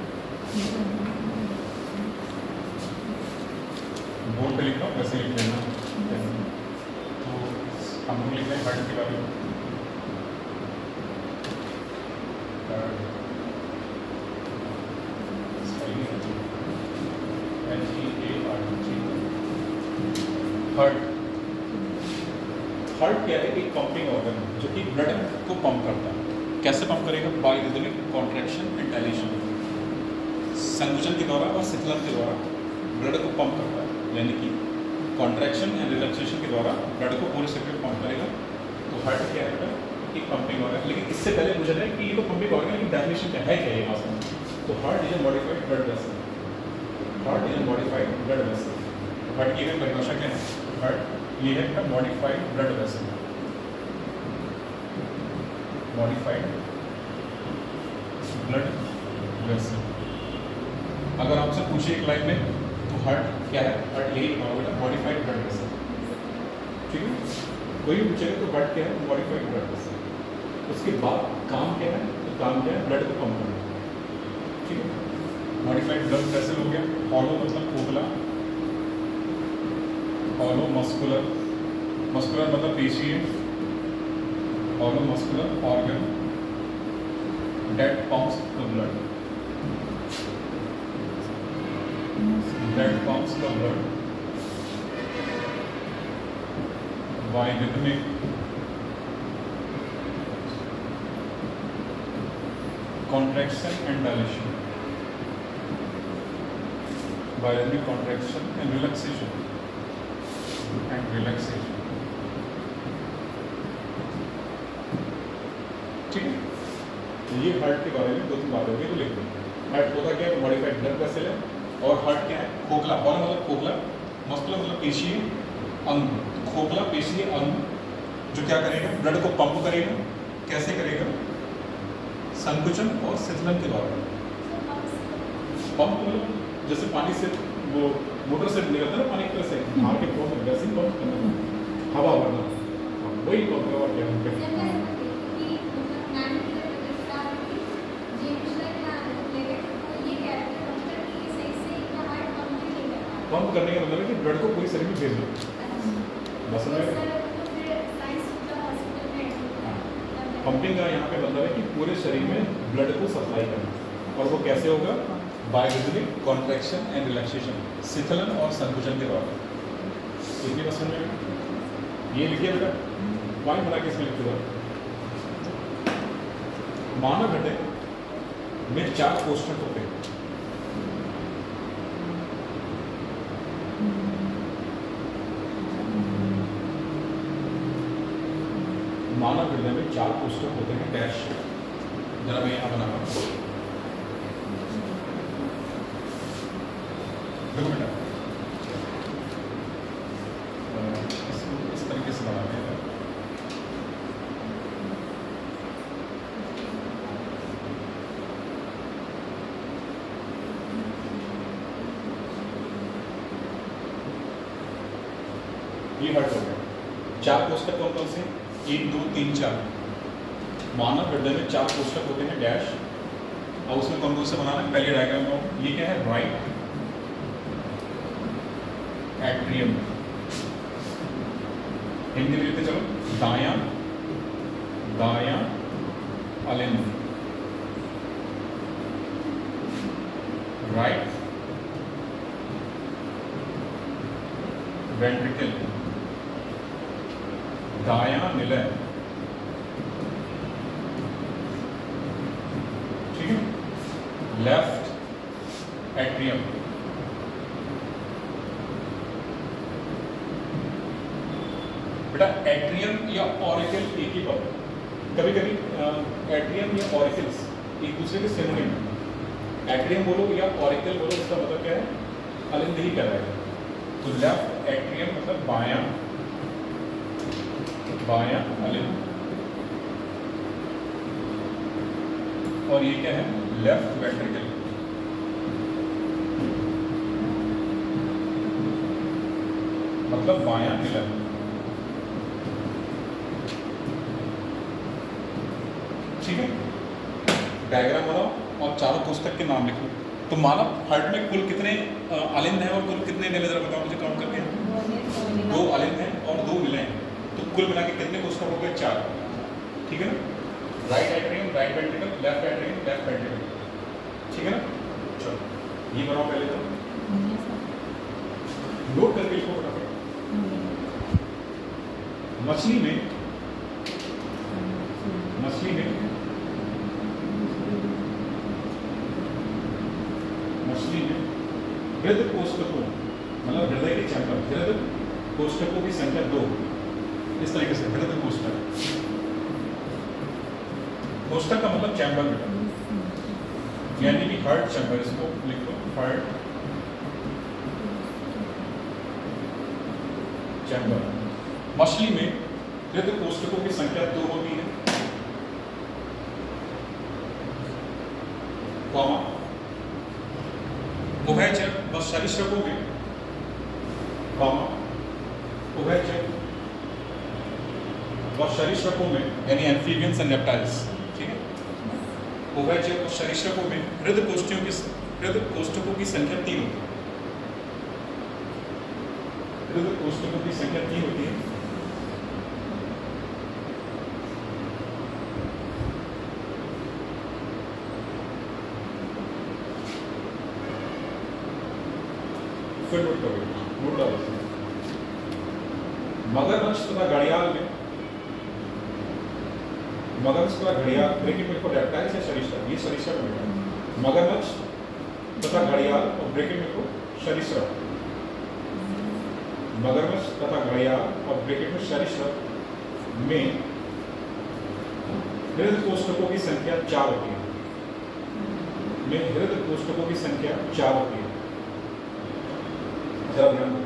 [SPEAKER 1] बोर्ड पे लिख रहा हूँ, वैसे लिख लेना। तो हम लोग लिख रहे हैं हार्ट के बारे में। हार्ट, हार्ट क्या है? एक पंपिंग ऑर्गन जो कि ब्लड को पंप करता है। कैसे पंप करेगा? By rhythmic contraction and dilation, संकुचन के द्वारा और शीतलन के द्वारा ब्लड को पंप करता है। यानी कि कॉन्ट्रैक्शन एंड रिलैक्सेशन के द्वारा ब्लड को पूरे शरीर में पंप करेगा। तो हार्ट क्या है? एक पंपिंग ऑर्गन। लेकिन इससे पहले मुझे है कि ये तो पंपिंग ऑर्गन, लेकिन डेफिनेशन क्या है, क्या ये वास्तव में? तो heart is a modified blood vessel. Heart is a modified blood vessel. Heart की परिभाषा क्या है? हार्ट ये है का modified blood vessel, modified blood vessel. अगर आपसे पूछे एक लाइन में तो हार्ट क्या है? हार्ट यही मॉडिफाइड ब्लड वेसल। ठीक है, कोई भी पूछेगा तो हार्ट क्या है? Modified blood vessel. उसके बाद काम क्या है? तो काम क्या है? ब्लड को पंप करना। ठीक है, मॉडिफाइड ब्लड वेसल हो गया। हॉलो मतलब खोखला, हॉलो मस्कुलर, मस्कुलर मतलब पेशी, hollow muscular organ that pumps the blood, that pumps the blood bye rhythmic contraction and dilation, by rhythmic contraction and relaxation, ठीक है। तो ये हार्ट के बारे में 2-3 बात होगी, तो लिख दो। हार्ट होता क्या है? मॉडिफाइड ब्लड वेसल है। और हार्ट क्या है? खोखला, हॉलो मतलब खोखला, मस्कुलर मतलब पेशीय अंग, खोखला पेशीय अंग जो क्या करेगा? ब्लड को पंप करेगा। कैसे करेगा? संकुचन और शीतलन के द्वारा। पंप मतलब जैसे पानी से वो मोटर से निकलता है ना पानी की तरह से, मार के पंप वैसे ही पंप करना, हवा भरना, वही पंप का क्या है? पंप करने का मतलब है कि ब्लड को पूरी शरीर में भेज दो। बस पंपिंग का यहाँ पे मतलब है कि पूरे शरीर में ब्लड को सप्लाई करना। और वो कैसे होगा? By rhythmic contraction and relaxation, शीतलन और संकुचन के द्वारा। इतनी बात समझ में? ये लिखिए बेटा, पॉइंट बना के इसमें लिख दो। मानव हृदय में 4 कोष्ठक होते हैं। मानव हृदय में 4 कोष्ठक होते हैं। डैश जरा मैं यहाँ बना रहा हूँ, देखो बेटा। 4 कोष्ठक कौन कौन से? 1 2 3 4। मानव हृदय में 4 कोष्ठक होते हैं डैश, और उसमें कौन कौन से बनाना है? पहले डायग्राम में ये क्या है? Right atrium. हिंदी में लिखते चलो, दायां दायां अलिंद, राइट वेंट्रिकल, दायां निलय, ठीक है, लेफ्ट एट्रियम। बेटा एट्रियम या ऑरिकल एक ही बात, कभी कभी एट्रियम या ऑरिकल्स एक दूसरे के सिनोनिम है। एट्रियम बोलो या ऑरिकल बोलो, इसका मतलब क्या है? अलिंद ही कहलाएगा। तो लेफ्ट एट्रियम मतलब बायां बायां अलिंद, और ये क्या है? Left ventricle. मतलब बायां निलय। ठीक है, डायग्राम बनाओ और चारों कोष्ठक के नाम लिखो। तो मानव हार्ट में कुल कितने अलिंद हैं और कुल कितने निलय? जरा बताओ मुझे, काउंट करके। 2 अलिंद हैं और 2 निलय हैं, तो कुल मिला के कितने कोष्ठक हो गए? 4। ठीक है ना? Right atrium, right ventricle, left atrium, left ventricle, ठीक है ना? चलो ये बनाओ पहले, तो नोट करके लिखो फटाफट। मछली में हृदय कोष्ठकों, मतलब हृदय के चैम्बर, हृदय कोष्ठकों की संख्या 2। इस तरीके से हृदय कोष्ठक, कोष्ठक का मतलब चैम्बर बेटा, यानी कि हार्ट चैम्बर। इसको लिखो, हार्ट चैम्बर। मछली में हृदय कोष्ठकों की संख्या 2 होती है, कॉमा उभयचर व सरीसृपों में, कॉमा उभयचर व सरीसृपों में, यानी एम्फीबियंस एंड रेप्टाइल्स, ठीक है। उभयचर और सरीसृपों में हृदय कोष्ठकों की संख्या 3 होती है। हृदय कोष्ठकों की संख्या 3 होती है। मगरमच्छ तथा घड़ियाल में, मगरमच्छ तथा घड़ियाल ब्रैकेट में रेप्टाइल्स या सरीसृप, ये सरीसृप में। मगरमच्छ तथा घड़ियाल और ब्रैकेट में सरीसृप, मगरमच्छ तथा घड़ियाल और ब्रैकेट में सरीसृप में हृदय कोष्ठकों की संख्या 4 होती है। में हृदय कोष्ठकों की संख्या 4 होती है। जरा ध्यान दो,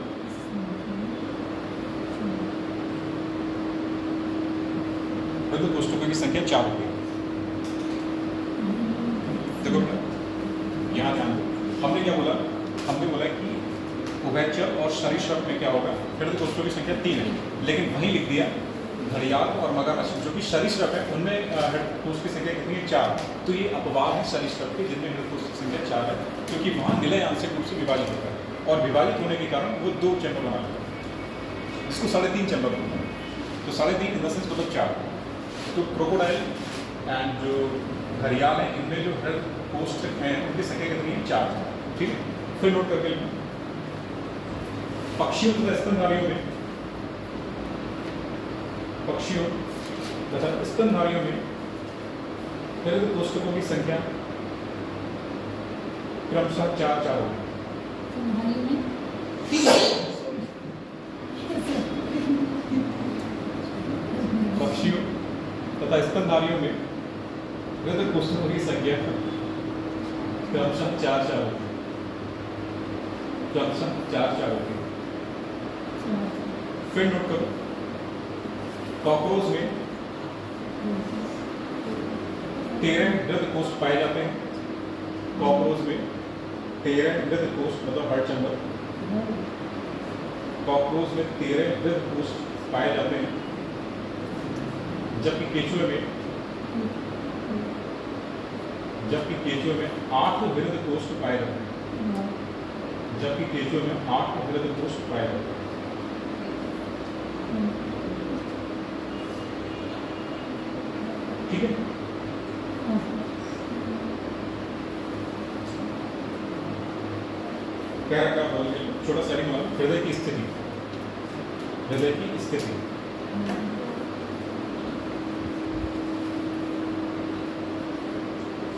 [SPEAKER 1] हृदय कोष्ठकों की संख्या 4 होती है। देखो यहाँ ध्यान दो, हमने क्या बोला? हमने बोला कि उभयचर और सरीसृप में क्या होगा? हृदय कोष्ठकों की संख्या 3 है, लेकिन वहीं लिख दिया घड़ियाल और मगरमच्छ जो कि सरीसृप है, उनमें हृदय कोष्ठ की संख्या कितनी है? 4। तो ये अपवाद है सरीसृप के, जिनमें हृदय कोष्ठ की संख्या 4 है, क्योंकि वहाँ निलय आंशिक रूप से विभाजित होता है, और विभाजित होने के कारण वो 2 चैम्बर बना लेते हैं, जिसको 3.5 चैम्बर होता है। तो 3.5 इन द सेंस मतलब 4। तो क्रोकोडाइल एंड जो घड़ियाल है, इनमें जो हृदय कोष्ठक हैं उनकी संख्या कितनी है? 4। ठीक है, फिर नोट करके लें। पक्षियों तथा स्तनधारियों में, पक्षियों तथा स्तनधारियों में हृदय कोष्ठकों की संख्या क्रमशः 4 होगी। पक्षियों तथा स्तनधारियों में हृदय कोष्ठकों की संख्या क्रमशः 4 होगी। क्रमशः 4 होगी। फिर नोट करो, कॉकरोच में 13 हृदय कोष्ठ पाए जाते हैं। कॉकरोच में 13 हृदय कोष्ठ मतलब हार्ट चैम्बर। कॉकरोच में 13 हृदय कोष्ठ पाए जाते हैं, जबकि केचुए में 8 हृदय कोष्ठ पाए जाते हैं, जबकि केचुए में 8 हृदय कोष्ठ पाए जाते हैं। ठीक है, पैराग्राफ छोटा सा हृदय की स्थिति, हृदय की स्थिति।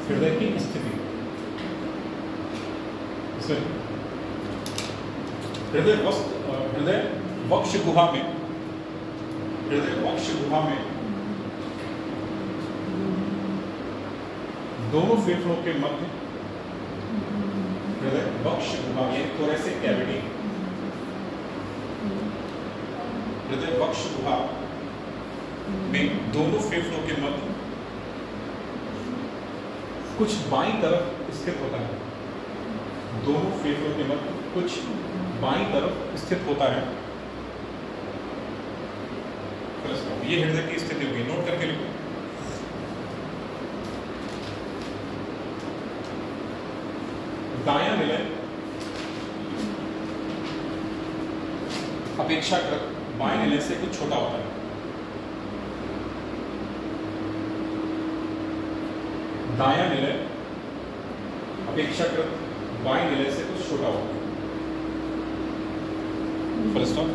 [SPEAKER 1] हृदय की स्थिति, हृदय वक्ष गुहा में, हृदय वक्ष गुहा में दोनों फेफड़ों के मध्य, हृदय वक्ष गुहा यानी थोरेसिक कैविटी, हृदय वक्ष गुहा में दोनों फेफड़ों के मध्य कुछ बाईं तरफ स्थित होता है, दोनों फेफड़ों के मध्य कुछ बाईं तरफ स्थित होता है। ये हृदय की स्थिति होगी, नोट करके लिखो। दायां निलय अपेक्षाकृत बाएं निलय से कुछ छोटा होता है, दायां निलय अपेक्षाकृत बाएं निलय से कुछ छोटा होता है। Full stop.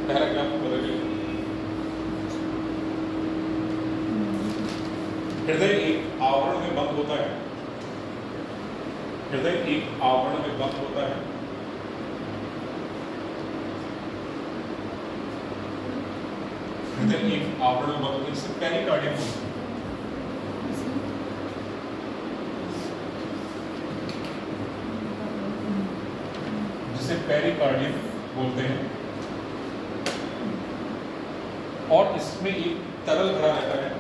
[SPEAKER 1] पैराग्राफ बदल। हृदय एक आवरण में बंद होता है, हृदय एक आवरण में बंद होता है, हृदय एक आवरण में बंद होता है जिसे पेरिकार्डियम बोलते हैं, जिसे पेरिकार्डियम बोलते हैं। और इसमें एक तरल भरा रहता है,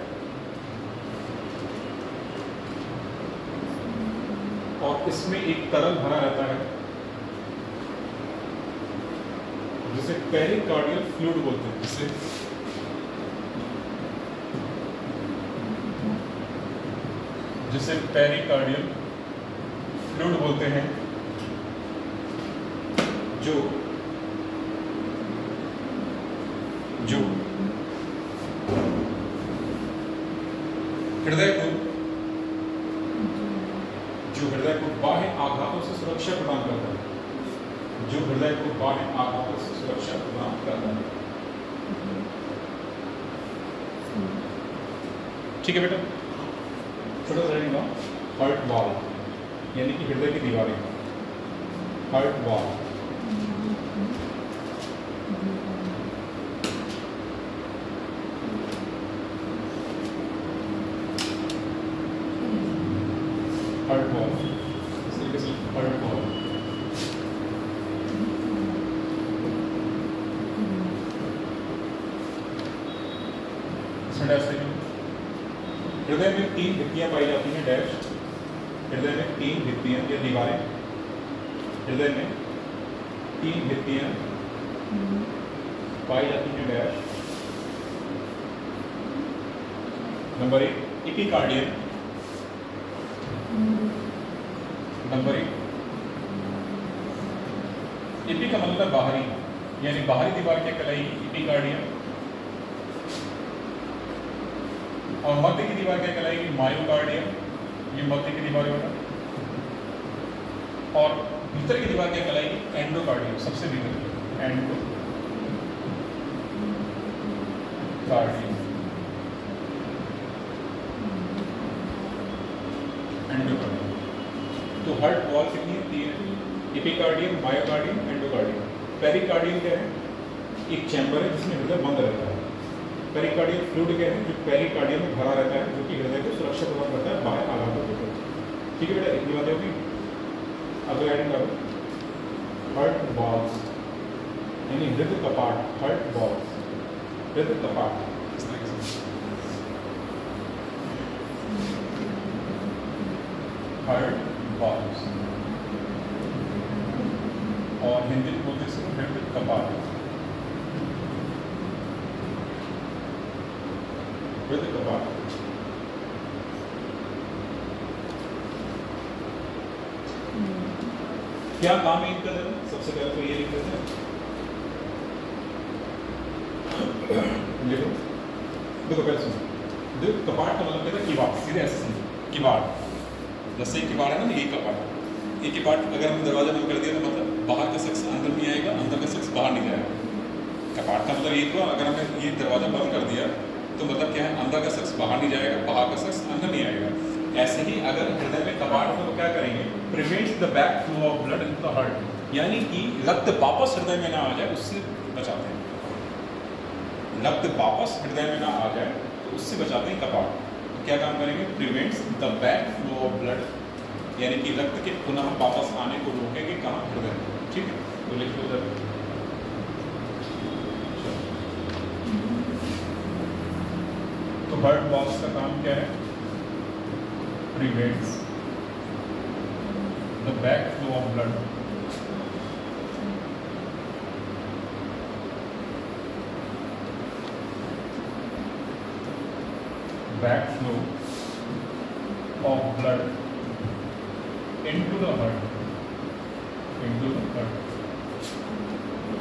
[SPEAKER 1] और इसमें एक तरल भरा रहता है जिसे पेरिकार्डियल फ्लूइड बोलते हैं, जिसे पेरिकार्डियल फ्लूइड बोलते हैं, जो हृदय को बाह्य आघातों से सुरक्षा प्रदान करता है, जो हृदय को बाह्य आघातों से सुरक्षा प्रदान करता है। ठीक है बेटा, छोटा सा रहेगा हार्ट वॉल यानी कि हृदय की दीवारें, हार्ट वॉल। हार्ट वॉल इस तरीके से हार्ट वॉल। इसमें डैश देखिए, हृदय में 3 भित्तियां पाई जाती हैं, डैश। हृदय में 3 भित्तियां या दीवारें, हृदय में 3 भित्तियां पाई जाती हैं, dash. Number 1 epicardium, number 1 AP का मतलब बाहरी, यानी बाहरी दीवार क्या कहलाएगी, एपिकार्डियम। और मध्य की दीवार क्या कहलाएगी, मायोकार्डियम, ये मध्य की दीवार होगा। और भीतर की दीवार क्या कहलाएगी, एंडोकार्डियम, सबसे भीतर की एंडोकार्डियम। एंडोकार्डियम। तो हार्ट वॉल कितनी होती है, एपिकार्डियम, मायोकार्डियम, एंडोकार्डियम। पेरिकार्डियम क्या है, एक चैम्बर है जिसमें हृदय बंद रहता है। पेरिकार्डियल फ्लूइड क्या है, जो पेरिकार्डियम में भरा रहता है, जो कि हृदय को सुरक्षा प्रदान करता है बाह्य आघातों के। ठीक है बेटा, इतनी बातें होगी। अगला एडिंग करो, हार्ट वॉल्स यानी हृदय कपाट, हार्ट वॉल्स, हृदय कपाट। हार्ट वॉल्स और हिंदी में बोलते हैं हृदय कपाट। with the kebab. क्या काम है इनका? सबसे पहले तो ये लिख देते हैं, लिखो। देखो पहले सुनो, देखो कपाट का मतलब कहता है किवाड़, सीधे ऐसे समझो किवाड़। जैसे किवाड़ है ना, ये कपाट, ये किवाड़ अगर हमने दरवाजा बंद कर दिया तो मतलब बाहर का शख्स अंदर नहीं आएगा, अंदर का शख्स बाहर नहीं जाएगा। कपाट का मतलब ये हुआ, अगर हमने ये दरवाजा बंद कर दिया तो मतलब क्या है, अंदर का शख्स बाहर नहीं जाएगा, बाहर का शख्स अंदर नहीं आएगा। ऐसे ही अगर हृदय में कपाट हो तो क्या करेंगे, prevents the back flow of blood in the heart, यानी कि रक्त वापस हृदय में ना आ जाए, उससे बचाते हैं। रक्त वापस हृदय में ना आ जाए तो उससे बचाते हैं कपाट। तो क्या काम करेंगे, prevents the back flow of blood, यानी कि रक्त के पुनः वापस आने को रोकेंगे, कहाँ, हृदय में। ठीक है, तो लिख लो जरा। तो हार्ट वॉल्स का काम क्या है, prevents the backflow of blood into the heart,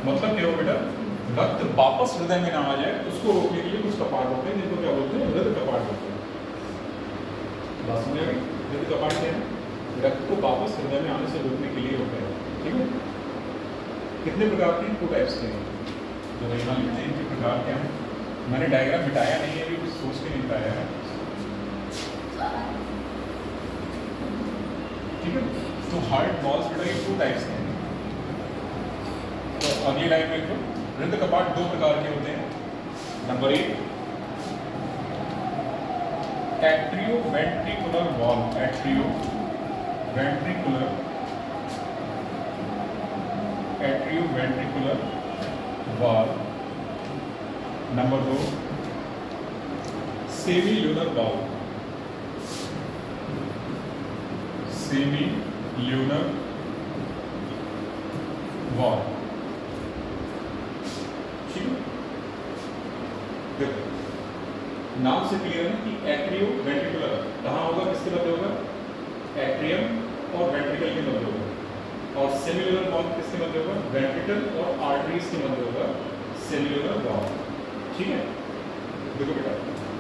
[SPEAKER 1] मतलब क्या हो बेटा, रक्त वापस हृदय में ना आ जाए उसको रोकने के लिए कुछ कपाट होते हैं, जिनको क्या बोलते हैं, हृदय कपाट बोलते हैं। बात समझ आ गई? हृदय कपाट क्या है, रक्त को वापस हृदय में आने से रोकने के लिए होता है। ठीक है, कितने प्रकार के, 2 टाइप्स के हैं जो यहाँ लिखते हैं। इनके प्रकार क्या है, मैंने डायग्राम मिटाया नहीं है, अभी कुछ सोच के नहीं मिटाया है। ठीक है, तो हार्ट वॉल्स बेटा ये 2 टाइप्स के हैं। तो अगली लाइन में लिखो, हृदय कपाट 2 प्रकार के होते हैं। Number 1 atrioventricular valve, atrioventricular valve. Number 2 सेमील्यूनर valve, सेमील्यूनर valve. ठीक है, देखो नाम से क्लियर है कि एट्रियो वेंट्रिकुलर कहाँ होगा, किसके मध्य होगा, एट्रियम और वेंट्रिकल के मध्य होगा। और सेल्युलर वॉल्व किसके मध्य होगा, वेंट्रिकल और आर्टरीज के मध्य होगा सेल्युलर वॉल्व। ठीक है, देखो बेटा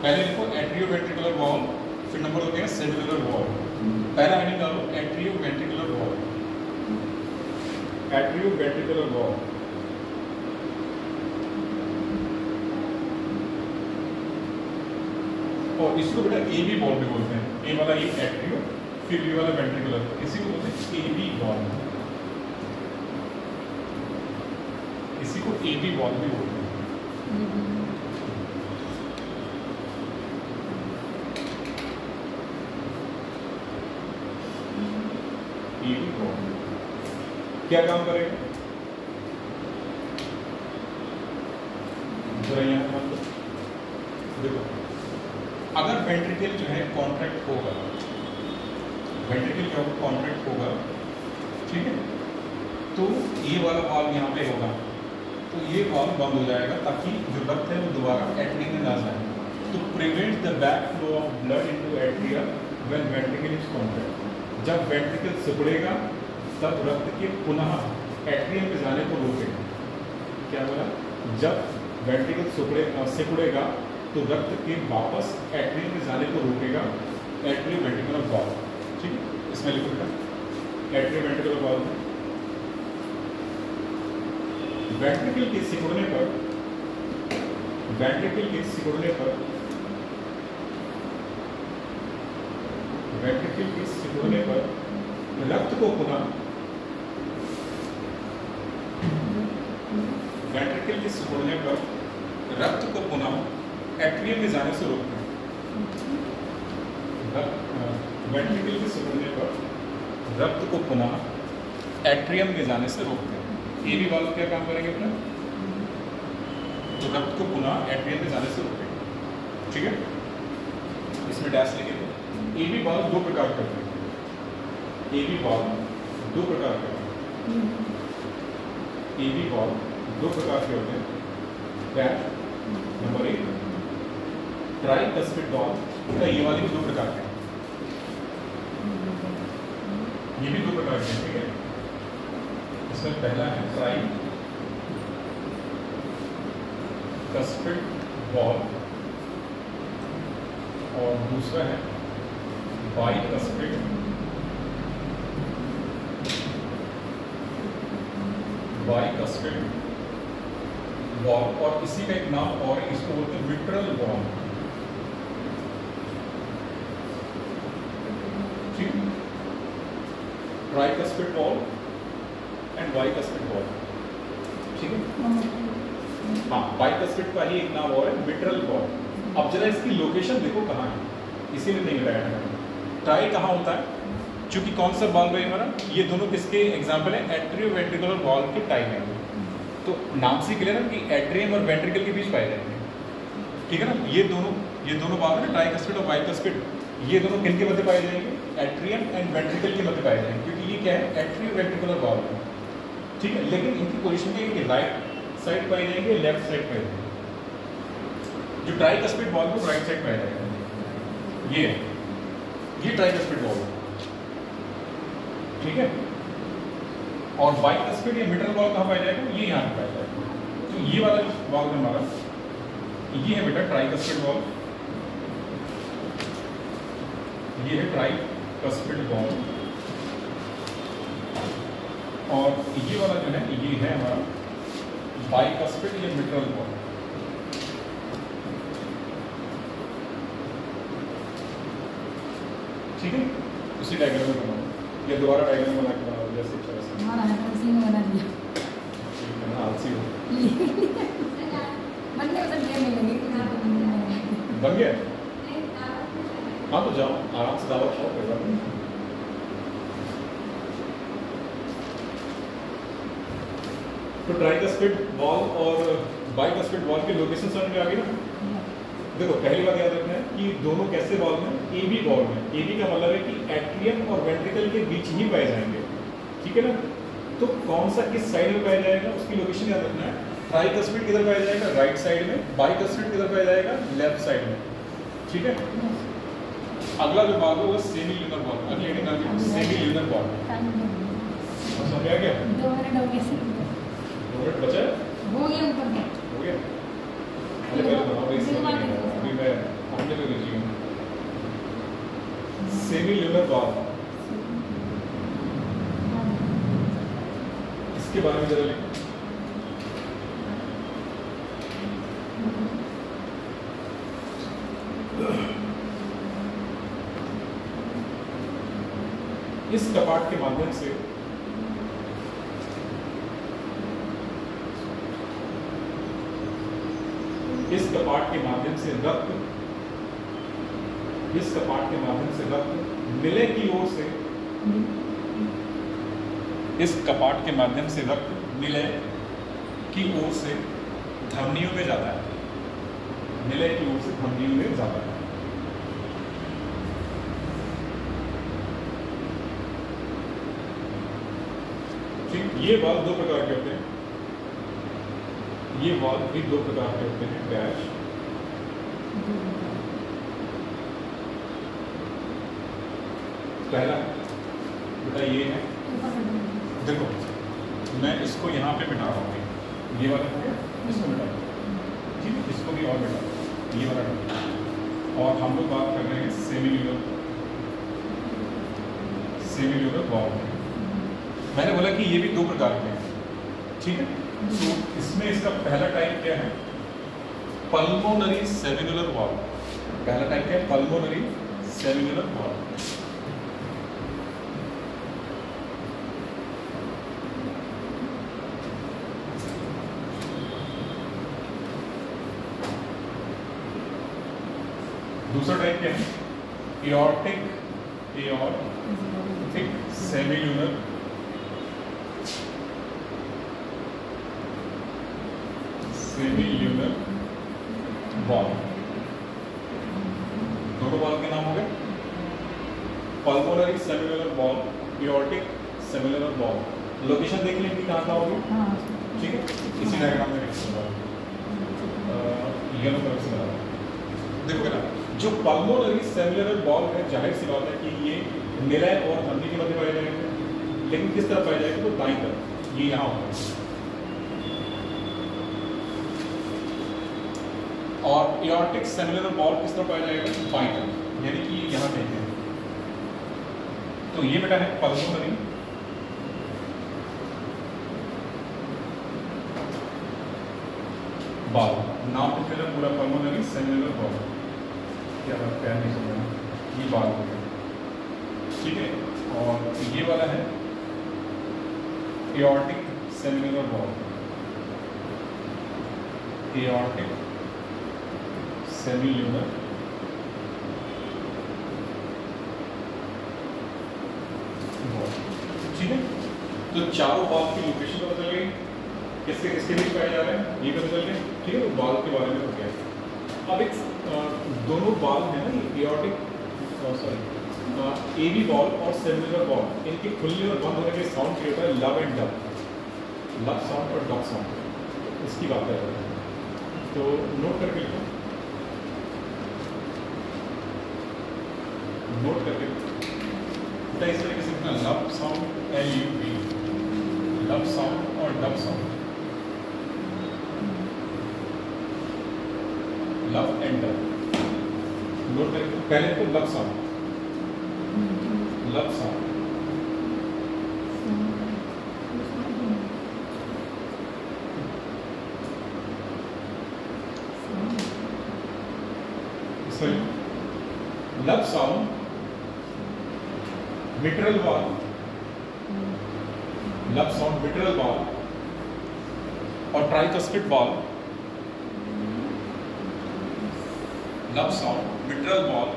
[SPEAKER 1] पहले लिखो एट्रियो वेंट्रिकुलर वॉल्व, फिर नंबर 2 क्या है, सेल्युलर वॉल्व। पहला हेडिंग डालो atrio ventricular valve, atrio ventricular valve. और इसको बेटा एबी वॉल्व भी बोलते हैं। ए वाला ये एट्रियो, फिर बी वाला वेंट्रिकुलर, इसी को बोलते हैं एबी वॉल्व, इसी को एबी वॉल्व भी बोलते हैं। एबी वॉल्व क्या काम करेगा, जरा यहाँ देखो, अगर वेंट्रिकल जो है कॉन्ट्रैक्ट होगा, वेंट्रिकल क्या होगा, कॉन्ट्रैक्ट होगा। ठीक है, तो ये वाला वाल्व यहाँ पे होगा, तो ये वाल्व बंद हो जाएगा ताकि जो रक्त है वो दोबारा एट्रियम में ना जाए। तो prevent the back flow of blood into atria when ventricle is contract. जब वेंट्रिकल सिकुड़ेगा तब रक्त के पुनः एट्रियम में जाने को रोकेगा। क्या बोला, जब वेंट्रिकल सिकुड़ेगा तो रक्त के वापस एट्रियम में जाने को रोकेगा, एट्रियो वेंट्रिकुलर वॉल्व। ठीक है, इसमें लिखो बेटा एट्रियो वेंट्रिकुलर वॉल्व। वेंट्रिकल के सिकुड़ने पर, वेंट्रिकल के सिकुड़ने पर, वेंट्रिकल के सिकुड़ने पर रक्त को पुनः, वेंट्रिकल के सिकुड़ने पर रक्त को पुनः एट्रियम में जाने से रोकते हैं। वेंट्रिकल के सिकुड़ने पर रक्त को पुनः एट्रियम में जाने से रोकते हैं। ये भी वाल्व क्या काम करेंगे अपना, तो रक्त को पुनः एट्रियम में जाने से रोकेंगे। ठीक है, इसमें डैश लिखे। ए बी वाल्व 2 प्रकार के होते हैं, ए बी वाल्व 2 प्रकार के होते हैं, ए बी वाल्व 2 प्रकार के होते हैं। डैश नंबर 1 ट्राइकस्पिड वॉल का ये वाले भी दो प्रकार के हैं, ये भी दो प्रकार के हैं, ठीक है। इसमें पहला है ट्राइकस्पिड वॉल और दूसरा है बाइकस्पिड वॉल, और इसी का एक नाम और है, इसको बोलते हैं विट्रल वॉल, ठीक। Tricuspid wall and bicuspid valve, ठीक है। हाँ, बाइकस्पिड का ही एक नाम और है विट्रल वॉल। अब जरा इसकी लोकेशन देखो कहाँ है, इसीलिए नहीं बताया मैंने। ट्राई कहाँ होता है, चूंकि कौन सा वॉल्व है हमारा, ये दोनों किसके एग्जाम्पल है, एट्रियो वेंट्रिकुलर वॉल्व के टाइप है। तो नाम से क्लियर है कि एट्रियम और वेंट्रिकल के बीच पाए जाएंगे, ठीक है ना। ये दोनों वॉल्व है, ट्राइकस्पिड और बाइकस्पिड, ये दोनों किन के मध्य पाए जाएंगे, एट्रियम एंड वेंट्रिकल के मध्य पाए जाएंगे, क्योंकि ये क्या है, एट्रियो वेंट्रिकुलर वॉल्व है, ठीक है। लेकिन इनकी पोजीशन क्या है, राइट साइड पाए जाएंगे, लेफ्ट साइड पाए जाएंगे। जो ट्राइकस्पिड वॉल्व को राइट साइड पाया जाएगा, ये ट्राइकस्पिड वॉल्व, ठीक है। और बाइकस्पिड या मिडल वॉल्व कहाँ पाया जाएगा, ये यहाँ पे पाया जाएगा। तो ये वाला वॉल्व हमारा ये है बेटा ट्राइकस्पिड वॉल्व, ये है ट्राइकस्पिड वॉल्व, और ये वाला जो है ये है हमारा बाइकस्पिड या मिडल वॉल्व, ठीक है। उसी डायग्राम में बनाओ या दोबारा डायग्राम बना के बनाओ, जैसे
[SPEAKER 2] हमारा है तो उसी में बना दिया,
[SPEAKER 1] आलसी हो
[SPEAKER 2] बन गया, उधर गेम मिलेंगे
[SPEAKER 1] बन गया। हाँ तो जाओ आराम से दावा खाओ, कोई बात नहीं। तो ट्राइकस्पिड वॉल और बाइकस्पिड वॉल की लोकेशन समझ में आ गई ना। देखो पहली बात याद रखना है कि दोनों कैसे वॉल्व हैं, एबी वॉल्व है। एबी का मतलब है कि एट्रियम और वेंट्रिकल के बीच ही पाए जाएंगे, ठीक है ना। तो कौन सा किस साइड में पाया जाएगा उसकी लोकेशन याद रखना है। ट्राइकस्पिड किधर पाया जाएगा, राइट साइड में, बाइकस्पिड किधर पाया जाएगा, लेफ्ट साइड में, ठीक है। अगला जो भाग होगा सेमी ल्यूनर वॉल्व, अगले सेमी ल्यूनर वॉल्व, समझ आ गया।
[SPEAKER 2] 2 मिनट हो गए,
[SPEAKER 1] 2 मिनट बचा है,
[SPEAKER 2] हो गया ऊपर का,
[SPEAKER 1] हो गया। अभी मैं अपने पे बिजी हूँ। सेमी ल्यूनर वॉल्व, इसके बारे में जरा लिखो। इस कपाट के माध्यम से मिले की ओर से, इस कपाट के माध्यम से रक्त मिले की ओर से धमनियों में जाता है, मिले की ओर से धमनियों में जाता है। ठीक, ये वाल्व 2 प्रकार के होते हैं, ये वाल्व भी 2 प्रकार के होते हैं। डैश पहला बेटा ये है, देखो मैं इसको यहाँ पे बिठा रहा हूँ, ये वाला है, इसको बिठा, ठीक है, इसको भी और बिठा, ये वाला बिठा। और हम लोग बात कर रहे हैं सेमी ल्यूनर वॉल्व। मैंने बोला कि ये भी 2 प्रकार के हैं, ठीक है। तो इसमें इसका पहला टाइप क्या है, पल्मोनरी सेल्युलर वॉल्व। पहला टाइप क्या है, पल्मोनरी सेल्युलर वॉल्व। दूसरा टाइप क्या है, एओर्टिक सेल्युलर वॉल्व। दोनों वॉल्व के नाम हो गए, pulmonary cellular valve, aortic cellular valve. Location देख लें कि कहाँ होगी, ठीक है। इसी डायग्राम में येलो कलर से बना देखो ना, जो पल्मोनरी सेलुलर वॉल्व है, जाहिर सी बात है कि ये निलय और धमनी के मध्य पाया जाएगा, लेकिन किस तरफ पाया जाएगा? तो दाईं तरफ, ये यहाँ होगा। और एओर्टिक सेलुलर वॉल्व किस तरफ पाया जाएगा? बाईं तरफ, यानी कि यहाँ पे है। तो ये बेटा है पल्मोनरी वॉल्व, नाम लिख लेना पूरा, पल्मोनरी सेलुलर वॉल्व। क्या बात है, नहीं समझना, ये वॉल्व हो गया, ठीक है। और ये वाला है aortic cellular valve, aortic cellular valve, ठीक है। तो चारों वॉल्व की लोकेशन पता चल गई, किसके किसके बीच पाए जा रहे हैं, ये पता चल गया, ठीक है। तो वॉल्व के बारे में हो गया। अब एक दोनों वॉल्व है ना, ये एओर्टिक एवी वॉल्व और सेलुलर वॉल्व, इनके खुलने और बंद होने के साउंड क्या होता है? Love and dub, love sound और डब साउंड, इसकी बात कर रहे हैं। तो नोट करके लिखो, नोट करके बेटा इस तरीके से लिखना, lub sound LUV, lub sound और dub sound, lub and dub. Note करके पहले तो lub sound, lub sound, lub sound mitral valve, lub sound mitral valve और tricuspid valve, lub sound mitral valve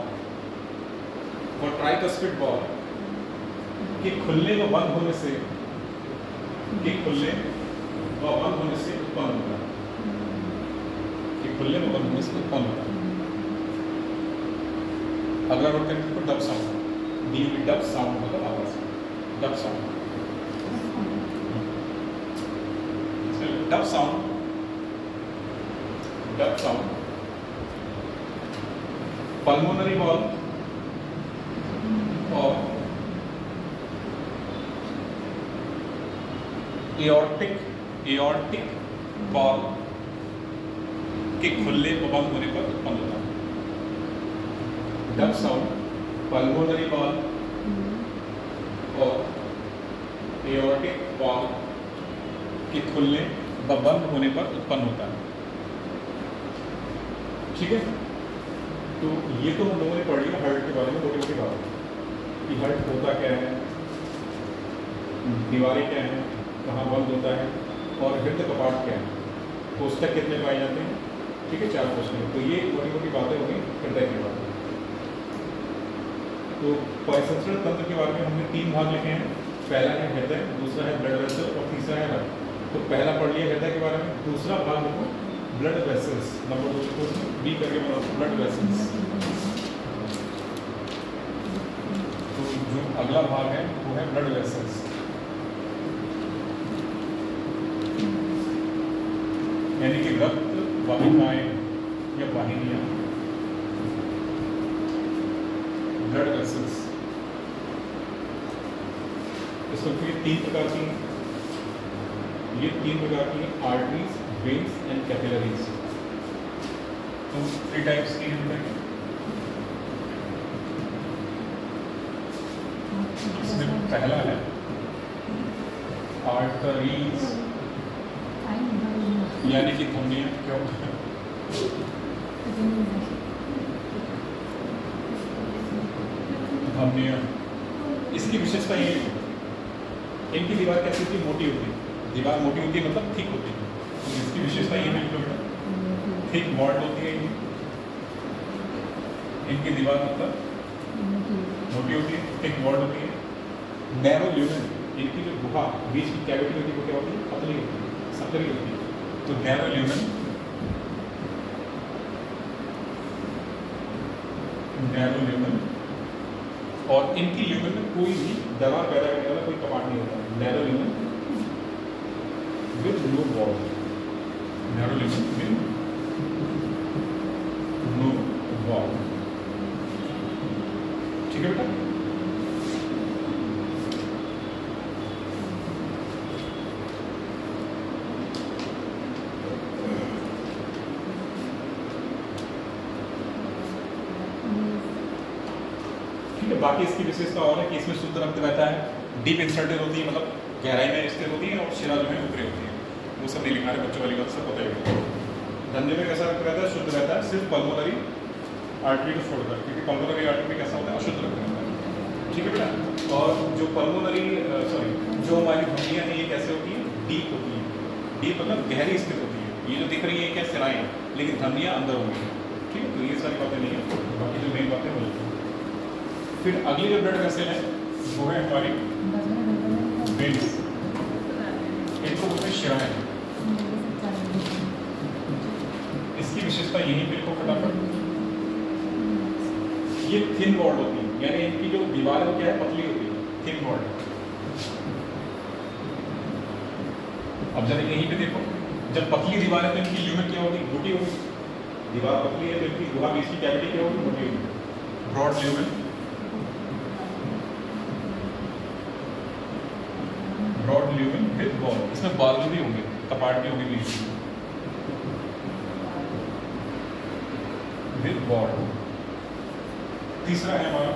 [SPEAKER 1] और ट्राइकस्पिड वॉल्व के खुलने व बंद होने से, के खुलने व बंद होने से उत्पन्न होता है, के खुलने व बंद होने से उत्पन्न होता है। अगला नोट करेंगे तो डब साउंड, डब साउंड मतलब आवाज, dub sound, dub sound, dub sound pulmonary valve और एओर्टिक वॉल्व के खुलने व बंद होने पर उत्पन्न होता है। डब साउंड पल्मोनरी वॉल्व और एओर्टिक वॉल्व के खुलने व बंद होने पर उत्पन्न होता है, ठीक है। तो ये तो हम लोगों ने पढ़ लिया हार्ट के बारे में, मोटी मोटी बात कि हार्ट होता क्या है, दीवारें क्या हैं, कहाँ बंद होता है और हृदय कपाट क्या है, कोष्ठक कितने पाए जाते हैं, ठीक है, 4 क्वेश्चन। तो ये मोटी मोटी बातें हो गई हृदय की बातें। तो परिसंचरण तंत्र के बारे में हमने 3 भाग लिखे हैं, पहला है हृदय, दूसरा है ब्लड वेसल और तीसरा है रक्त। तो पहला पढ़ लिया हृदय के बारे में, दूसरा भाग लिखो ब्लड वेसल्स, नंबर 2 लिखो उसमें बी करके बनाओ ब्लड वेसल्स। तो जो अगला भाग है वो है ब्लड वेसल्स, यानी कि रक्त वाहिकाएं या वाहिनियां, ब्लड वेसल्स। इसमें ये 3 प्रकार की आर्टरीज, वेन्स एंड कैपिलरीज। तो 3 टाइप्स की हैं। इसमें पहला है आर्टरीज, यानी कि धमनियां। क्यों? धमनियां, इसकी विशेषता ये है, इनकी दीवार कैसी होती है? मोटी होती है। दीवार मोटी होती है मतलब थिक होती है। तो इसकी विशेषता ये है बेटा, थिक वॉल होती है इनकी दीवार, मतलब मोटी होती है, थिक वॉल होती है। नैरो ल्यूमेन, इनकी जो गुहा बीच की कैविटी होती है वो क्या होती है? पतली होती है, सकरी होती है। तो नैरो ल्यूमेन, नैरो ल्यूमेन, और इनकी ल्यूमेन में कोई भी दवा पैदा करने वाला कोई कपाट नहीं होता। Narrow lumen with no wall, narrow lumen with no wall. ठीक है बेटा, बाकी इसकी विशेषता और है कि इसमें शुद्ध रक्त बहता है, डीप इंसर्टेड होती है, मतलब गहराई में स्थित होती है, और शिरा जो है ऊपरी होती है। वो सब नहीं लिखा है बच्चों वाली बात, सब पता है। धमनी में कैसा रक्त रहता है? शुद्ध रहता है, सिर्फ पल्मोनरी आर्टरी को छोड़कर, क्योंकि पल्मोनरी आर्टरी में कैसा होता है? अशुद्ध रक्त रहता है। ठीक है बेटा, और जो पल्मोनरी जो हमारी धमनियाँ हैं ये कैसे होती है? डीप होती है। डीप मतलब गहरी स्थित होती है। ये जो दिख रही है क्या सिराएं, लेकिन धमनियाँ अंदर होंगी। ठीक है, तो ये सारी बातें नहीं है, बाकी जो मेन बातें हो। फिर अगली जो ब्लड वेसल है वो है हमारी वेन्स, इनको बोलते हैं शिराएं। इसकी विशेषता यही पे को फटाफट, ये थिन वॉल्ड होती है, यानी इनकी जो दीवार है वो क्या है? पतली होती है, थिन वॉल्ड। अब जब यहीं पे देखो, जब पतली दीवार है तो इनकी ल्यूमेन क्या होगी? मोटी होगी। दीवार पतली है तो इनकी गुहा बीच की कैविटी क्या होगी? मोटी होगी, broad lumen. Broad lumen with wall, इसमें बाल भी होंगे, कपाट भी होंगे बीच में, विद वॉल। तीसरा है हमारा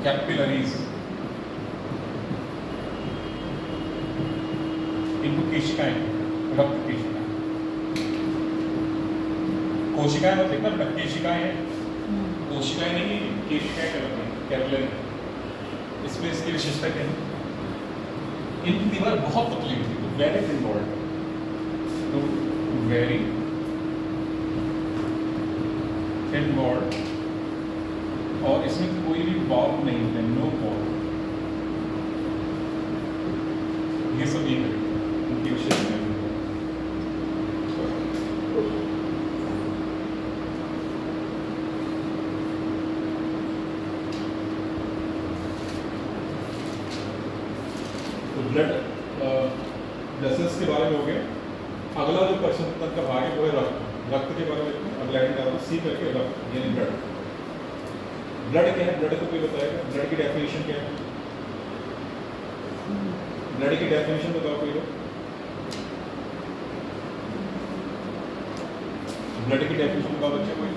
[SPEAKER 1] कैपिलरीज, इनको केशिकाएं, रक्त केशिकाएं। कोशिकाएं मत देखना बेटा, केशिकाएं हैं, कोशिकाएं नहीं है, केशिकाएं कहलाती हैं, कैपिलरी। इसमें इसकी विशेषता क्या है? इनकी दीवार बहुत पतली होती है, वेरी थिन वॉल्ड, तो वेरी थिन वॉल्ड, और इसमें कोई भी वॉल्व नहीं है, नो वॉल्व। ये सब ये इनकी विशेषता है। ब्लड वेसल्स के बारे में हो गया। अगला जो परिसंतन का भाग है वो है रक्त। रक्त के बारे में अगला डालो सी करके रक्त, यानी ब्लड। ब्लड क्या है? ब्लड को कोई बताएगा? ब्लड की डेफिनेशन क्या है? ब्लड की डेफिनेशन बताओ कोई लोग। ब्लड की डेफिनेशन बताओ बच्चे कोई।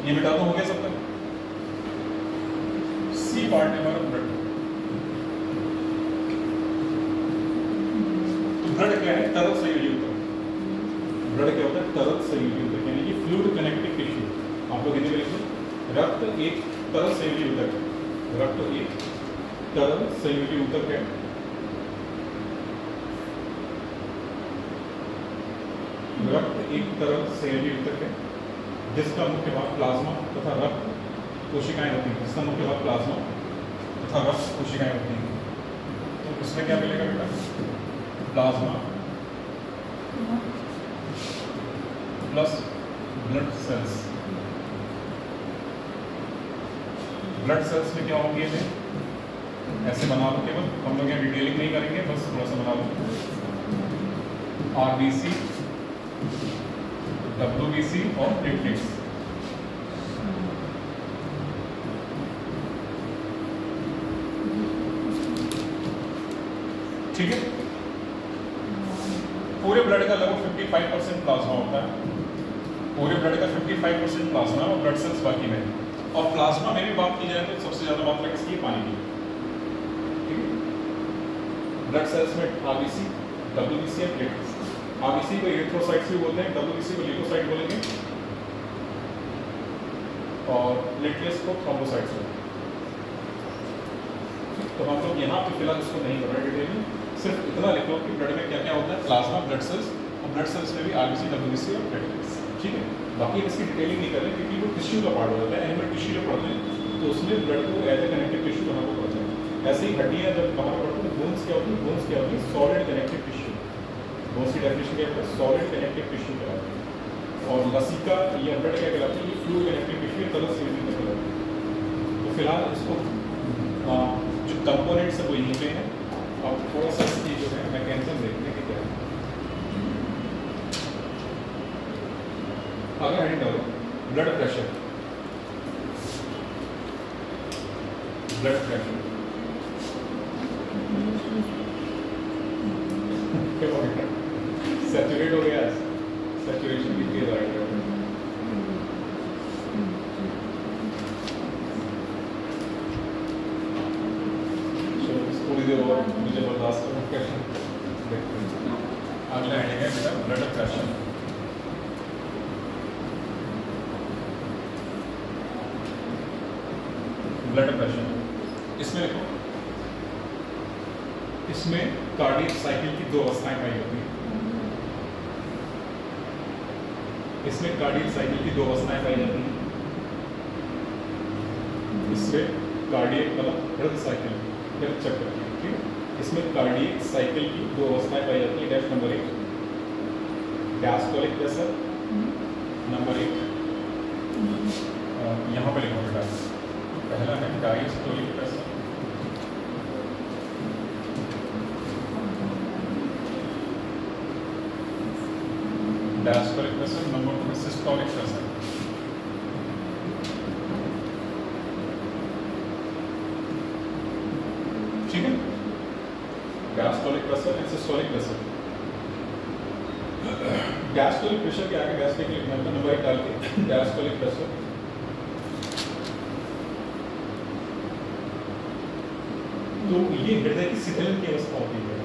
[SPEAKER 1] ये बेटा तो हो गया सब तक। सी पार्ट है हमारा ब्लड। ब्लड क्या है? तरल संयोजी ऊतक। ब्लड क्या होता है? तरल संयोजी ऊतक, यानी कि फ्लूइड कनेक्टिव टिश्यू। आप लोग हिंदी में लिखो, रक्त एक तरल संयोजी ऊतक है। रक्त एक तरल संयोजी ऊतक है। रक्त एक तरल संयोजी ऊतक है जिसका मुख्य भाग प्लाज्मा तथा रक्त कोशिकाएं होती हैं। जिसका मुख्य भाग प्लाज्मा तथा रक्त कोशिकाएं होती हैं। तो इसमें क्या मिलेगा बेटा? Plasma plus blood cells. Blood cells में क्या होंगे? ऐसे बना लो, केवल हम लोग यहाँ डिटेलिंग नहीं करेंगे, बस थोड़ा सा बना लो। आरबीसी, डब्ल्यूबीसी और प्लेटलेट्स। ठीक है, पूरे ब्लड का लगभग 55% प्लाज्मा होता है। पूरे ब्लड का 55% प्लाज्मा और ब्लड सेल्स बाकी में। और प्लाज्मा में भी बात की जाए तो सबसे ज्यादा मात्रा किसकी? पानी की। ठीक है, ब्लड सेल्स में आरबीसी, डब्ल्यूबीसी और प्लेटलेट्स। आरबीसी को एरिथ्रोसाइट्स भी बोलते हैं, डब्ल्यूबीसी को ल्यूकोसाइट बोलेंगे, और प्लेटलेट्स को थ्रोम्बोसाइट्स बोलेंगे। तो हम लोग यहाँ पे फिलहाल इसको नहीं कर रहे डिटेल में, सिर्फ इतना लिख लो कि ब्लड में क्या क्या होता है? प्लाज्मा, ब्लड सेल्स, और ब्लड सेल्स में भी आरबीसी, डब्ल्यूबीसी और प्लेटलेट्स। ठीक है, बाकी इसकी डिटेलिंग नहीं कर रहे क्योंकि वो टिश्यू का पार्ट हो जाता है। एनिमल टिश्यू जब पढ़ते हैं तो उसमें ब्लड को एज ए कनेक्टिव टिश्यू कहाँ को पढ़ते हैं। ऐसे ही हड्डियाँ जब बाहर पढ़ते हैं, बोन्स क्या होती है? बोन्स क्या होती है? Solid connective tissue. बोन्स की डेफिनेशन क्या होता है? सॉलिड कनेक्टिव टिश्यू कहलाती है। और लसिका या ब्लड क्या कहलाती है? ये फ्लूइड कनेक्टिव टिश्यू, तरल संयोजी ऊतक कहलाती है। तो फिलहाल इसको जो कंपोनेंट्स है वो यहीं पे है। अब थोड़ा सा इसकी जो है मैकेनिज्म देखने की क्या है। अगर हेडिंग डालो blood pressure, blood pressure saturate हो गया, सैचुरेशन भी तेज आ गया। थोड़ी देर और मुझे बर्दाश्त करो। अगला हेडिंग है बेटा ब्लड प्रेशर। ब्लड प्रेशर इसमें लिखो, इसमें कार्डियक साइकिल की दो अवस्थाएं पाई जाती हैं। इसमें कार्डियक साइकिल की दो अवस्थाएं पाई जाती हैं। इसमें कार्डियक मतलब हृदय साइकिल चक्र, ठीक है। इसमें कार्डियक साइकिल की दो अवस्थाएं पाई जाती हैं। Dash number 1 diastolic pressure, number 1 यहाँ पर लिखो बेटा, पहला है diastolic pressure, diastolic pressure, number 2 है सिस्टोलिक प्रेशर। ठीक है, diastolic pressure and systolic pressure. Diastolic pressure के आगे डायस्टोलिक लिखना है, नंबर 1 डाल के डायस्टोलिक प्रेशर। तो ये हृदय की शिथिलन की अवस्था होती है,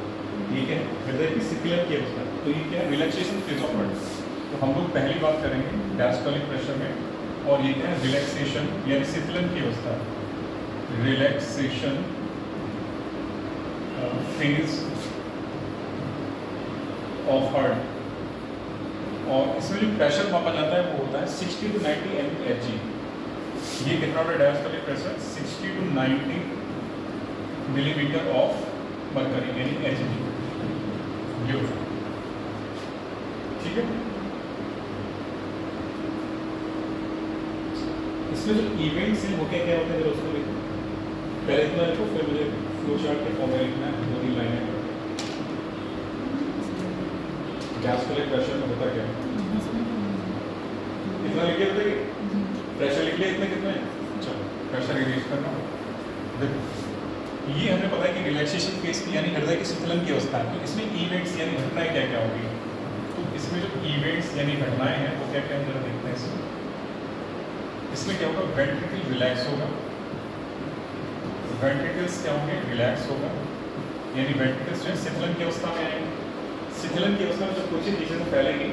[SPEAKER 1] ठीक है, हृदय की शिथिलन की अवस्था। तो ये क्या है, रिलैक्सेशन फेज ऑफ हार्ट। तो हम लोग पहली बात करेंगे डायस्टोलिक प्रेशर में, और ये क्या है, रिलैक्सेशन यानी शिथिलन की अवस्था, रिलैक्सेशन फेज ऑफ हार्ट। और इसमें जो प्रेशर मापा जाता है वो होता है 60 to 90 mmHg। ये कितना होता है diastolic pressure, 60 to 90 millimetre of mercury यानी Hg, ये होता है, ठीक है। इसमें जो इवेंट्स हैं वो क्या क्या होते हैं, जरा उसको लिखो। पहले इतना लिखो, फिर मुझे फ्लो चार्ट के फॉर्म में लिखना है, 2-3 लाइनें। डायस्टोलिक प्रेशर में होता क्या है, इतना लिख लिया, बताइए प्रेशर लिख लिया, इतने कितने हैं, चलो प्रेशर इरेज करना। देखो ये हमें पता है कि रिलैक्सेशन फेज की यानी हृदय की शिथिलन की अवस्था है। तो इसमें इवेंट्स यानी घटनाएं क्या क्या होगी, तो इसमें जो इवेंट्स यानी घटनाएं हैं वो क्या क्या हम जरा देखते हैं। इसमें क्या होगा, वेंट्रिकल रिलैक्स होगा, वेंट्रिकल्स क्या होंगे, रिलैक्स होगा, यानी वेंट्रिकल्स जो है शिथिलन की अवस्था में आएंगे। शिथिलन की अवस्था में जब कुछ चीजें फैलेंगी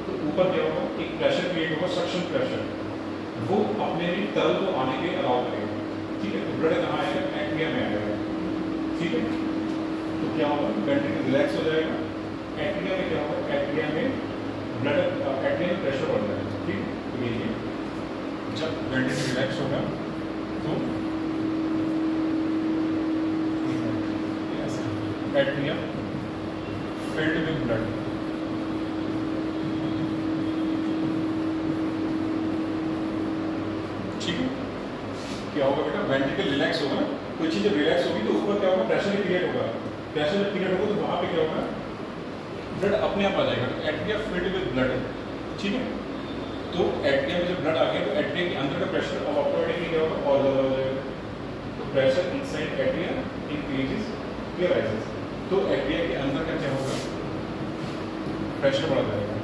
[SPEAKER 1] तो ऊपर क्या होगा, एक प्रेशर क्रिएट होगा, सक्शन प्रेशर, वो अपने तरल को आने के अलाउ करेगा, ठीक है। तो ब्लड कहाँ आएगा, एट्रिया में आएगा, ठीक है। तो क्या होगा, वेंट्रिकल रिलैक्स हो जाएगा, एट्रिया में क्या होगा, एट्रिया में ब्लड, एट्रिया में प्रेशर बढ़ जाएगा, ठीक। तो ये जब वेंट्रिकल रिलैक्स होगा तो एट्रिया फिल्ड विद ब्लड, ठीक है। क्या होगा बेटा, वेंट्रिकल रिलैक्स होगा, कोई चीज जब रिलैक्स होगी तो ऊपर क्या होगा, प्रेशर क्रिएट होगा, प्रेशर जब क्रिएट होगा तो वहां पे क्या होगा, ब्लड अपने आप आ जाएगा। तो एट्रिया फिल्ड विद ब्लड, ठीक है। तो एट्रिया में जब ब्लड आ गया तो एट्रिया के अंदर का प्रेशर अब ऑटोमेटिकली क्या होगा, और ज़्यादा हो जाएगा। तो pressure inside atria increases, clear rises. तो एट्रिया के अंदर का क्या होगा, प्रेशर बढ़ जाएगा।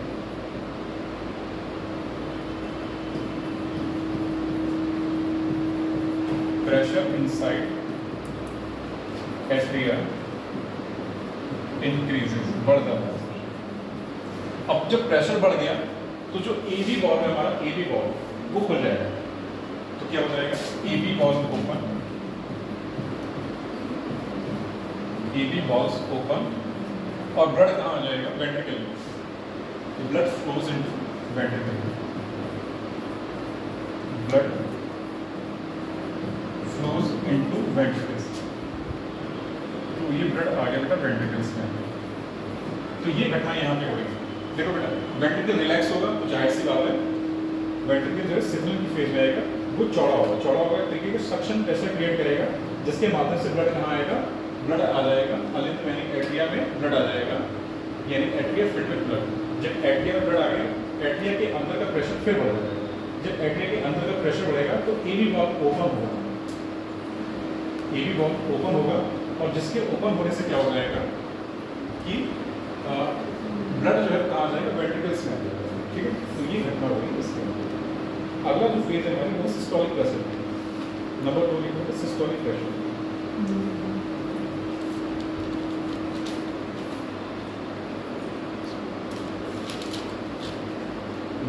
[SPEAKER 1] प्रेशर इनसाइड एट्रिया इंक्रीजेस, बढ़ जाता है। अब जब प्रेशर बढ़ गया तो जो एबी वॉल्व है हमारा, एबी वॉल्व वो खुल जाएगा। तो क्या हो जाएगा, AB valve open, AB valve open, और ब्लड कहाँ आ जाएगा, वेंट्रिकल में। तो blood flows into ventricle, blood flows into ventricles. तो ये ब्लड आ गया बेटा वेंट्रिकल्स में। तो ये घटना यहाँ पे होगी। देखो बेटा, वेंट्रिकल रिलैक्स होगा तो जाहिर सी बात है वेंट्रिकल जो है शिथिलन की फेज में आएगा, वो चौड़ा होगा, चौड़ा होगा तरीके का सक्शन प्रेशर क्रिएट करेगा, जिसके माध्यम से ब्लड कहाँ आएगा, ब्लड आ जाएगा अलिंद यानी एट्रिया में ब्लड आ जाएगा, यानी एट्रिया फिल्ड विद ब्लड। जब एट्रिया में ब्लड आ गया, एट्रिया के अंदर का प्रेशर फिर बढ़ जाएगा। जब एट्रिया के अंदर का प्रेशर बढ़ेगा तो एबी वॉल्व ओपन होगा, एबी वॉल्व ओपन होगा और जिसके ओपन होने से क्या हो जाएगा कि ब्लड जो है कहाँ जाएगा, वेंट्रिकल्स में आ जाएगा। ठीक है, तो ये घटना होगी इसके अंदर। अगला जो फेज है हमारी वो सिस्टोलिक प्रेशर, नंबर 2 लिखो systolic pressure.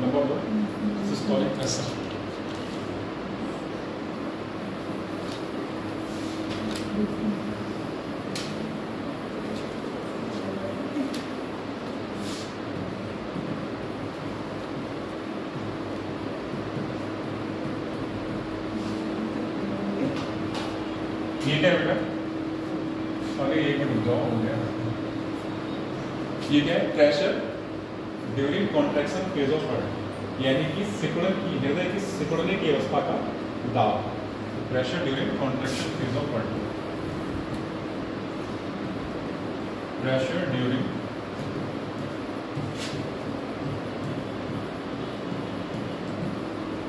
[SPEAKER 1] Number 2 systolic pressure. ये क्या है बेटा? अरे एक मिनट रुक जाओ, हो गया। ये क्या है? Pressure during contraction phase of heart, यानी कि सिकुड़न की, हृदय की सिकुड़ने की अवस्था का दाब। Pressure during contraction phase of heart, pressure during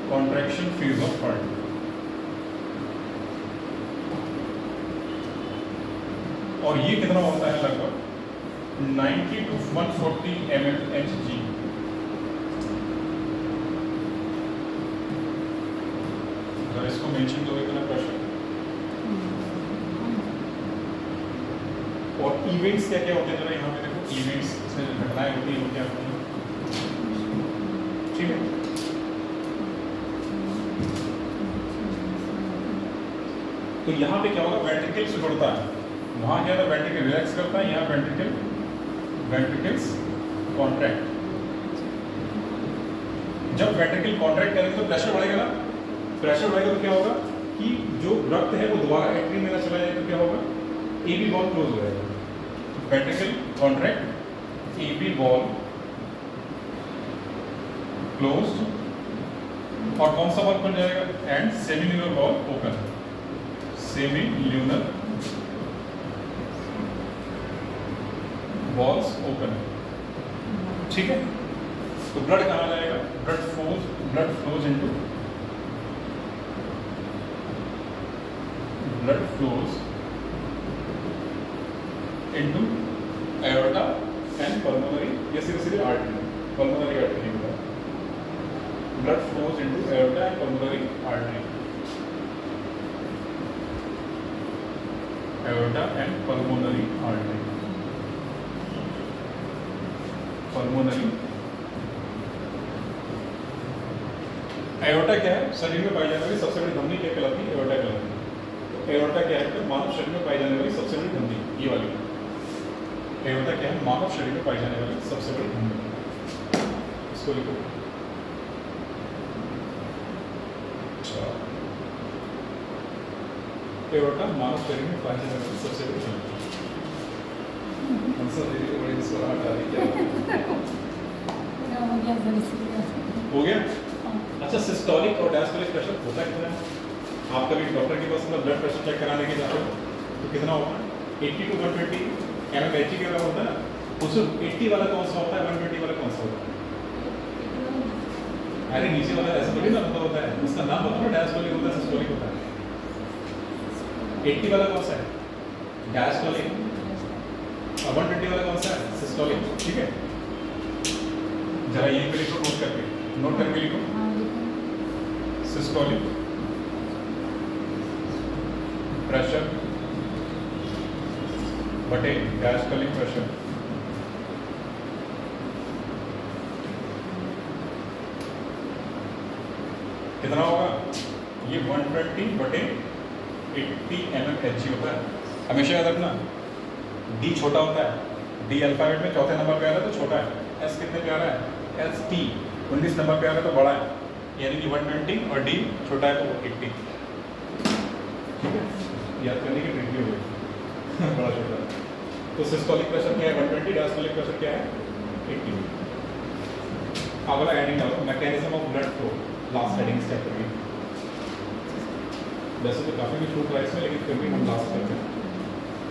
[SPEAKER 1] contraction phase of heart. और ये कितना होता है? लगभग 90 to 140 mmHg। अगर इसको मेंशन करो इतना प्रेशर। और इवेंट्स क्या क्या होते हैं, जरा यहाँ पे देखो, इवेंट्स इसमें घटनाएं होती हैं वो क्या होती हैं। ठीक है, तो यहाँ पे क्या होगा, वेंट्रिकल सिकुड़ता है, वहाँ क्या है वेंट्रिकल रिलैक्स करता है, यहाँ वेंट्रिकल्स कॉन्ट्रैक्ट। जब वेंट्रिकल कॉन्ट्रैक्ट करेंगे तो प्रेशर बढ़ेगा ना, प्रेशर बढ़ेगा तो क्या होगा कि जो रक्त है वो दोबारा एट्री में ना चला जाए तो क्या होगा, एबी वॉल्व क्लोज हो जाएगा। Ventricle contract, AB valve closed, और कौन सा वॉल्व खुल जाएगा, and semilunar valve open, semilunar valves open. ठीक है, तो ब्लड कहाँ जाएगा, blood flows into aorta and pulmonary, या सीधे आर्टरी, पल्मोनरी आर्टरी होगा। Blood flows into aorta and pulmonary artery, aorta and pulmonary artery. Pulmonary aorta क्या है, शरीर में पाई जाने वाली सबसे बड़ी धमनी क्या कहलाती है, एओर्टा कहलाती है। तो एओर्टा क्या है, मानव शरीर में पाई जाने वाली सबसे बड़ी धमनी, ये वाली एओर्टा क्या है, मानव शरीर में पाई जाने वाली सबसे बड़ी धमनी। इसको लिखो। एओर्टा मानव शरीर में पाई जाने वाली सबसे बड़ी धमनी। हो गया। अच्छा, सिस्टोलिक और डायस्टोलिक प्रेशर होता कितना है? आप कभी डॉक्टर के पास ब्लड प्रेशर चेक कराने के जाते हो तो कितना होगा, 80 to 120 mmHg के होता है ना, उसमें 80 वाला कौन सा होता है, 120 वाला कौन सा होता है? अरे नीचे वाला ऐसा थोड़ी ना होता है, उसका नाम बताओ, डायस्टोलिक होता है, सिस्टोलिक होता है। 80 वाला कौन सा है, डायस्टोलिक, और 120 वाला कौन सा है, सिस्टोलिक। ठीक है, जरा ये पे लिखो, नोट करके लिखो, सिस्टोलिक प्रेशर बटे डायस्टोलिक प्रेशर। कितना होगा, ये 120 बटे 80 mmHg होता है। हमेशा याद रखना, डी छोटा होता है, डी अल्फाबेट में चौथे नंबर पे आ रहा है तो छोटा है, एस कितने पे आ रहा है, एस टी 19 नंबर पे आ रहा है तो बड़ा है, यानी कि 120 और डी छोटा है तो 80। ठीक है, याद करने की ट्रिक हो गई बड़ा छोटा है। तो सिस्टोलिक प्रेशर क्या है, 120, डायस्टोलिक प्रेशर क्या है, 80। अगला हेडिंग डालो, mechanism of blood flow, last heading step करेंगे। वैसे तो काफ़ी भी छूट रहा है इसमें, लेकिन फिर भी हम लास्ट करते हैं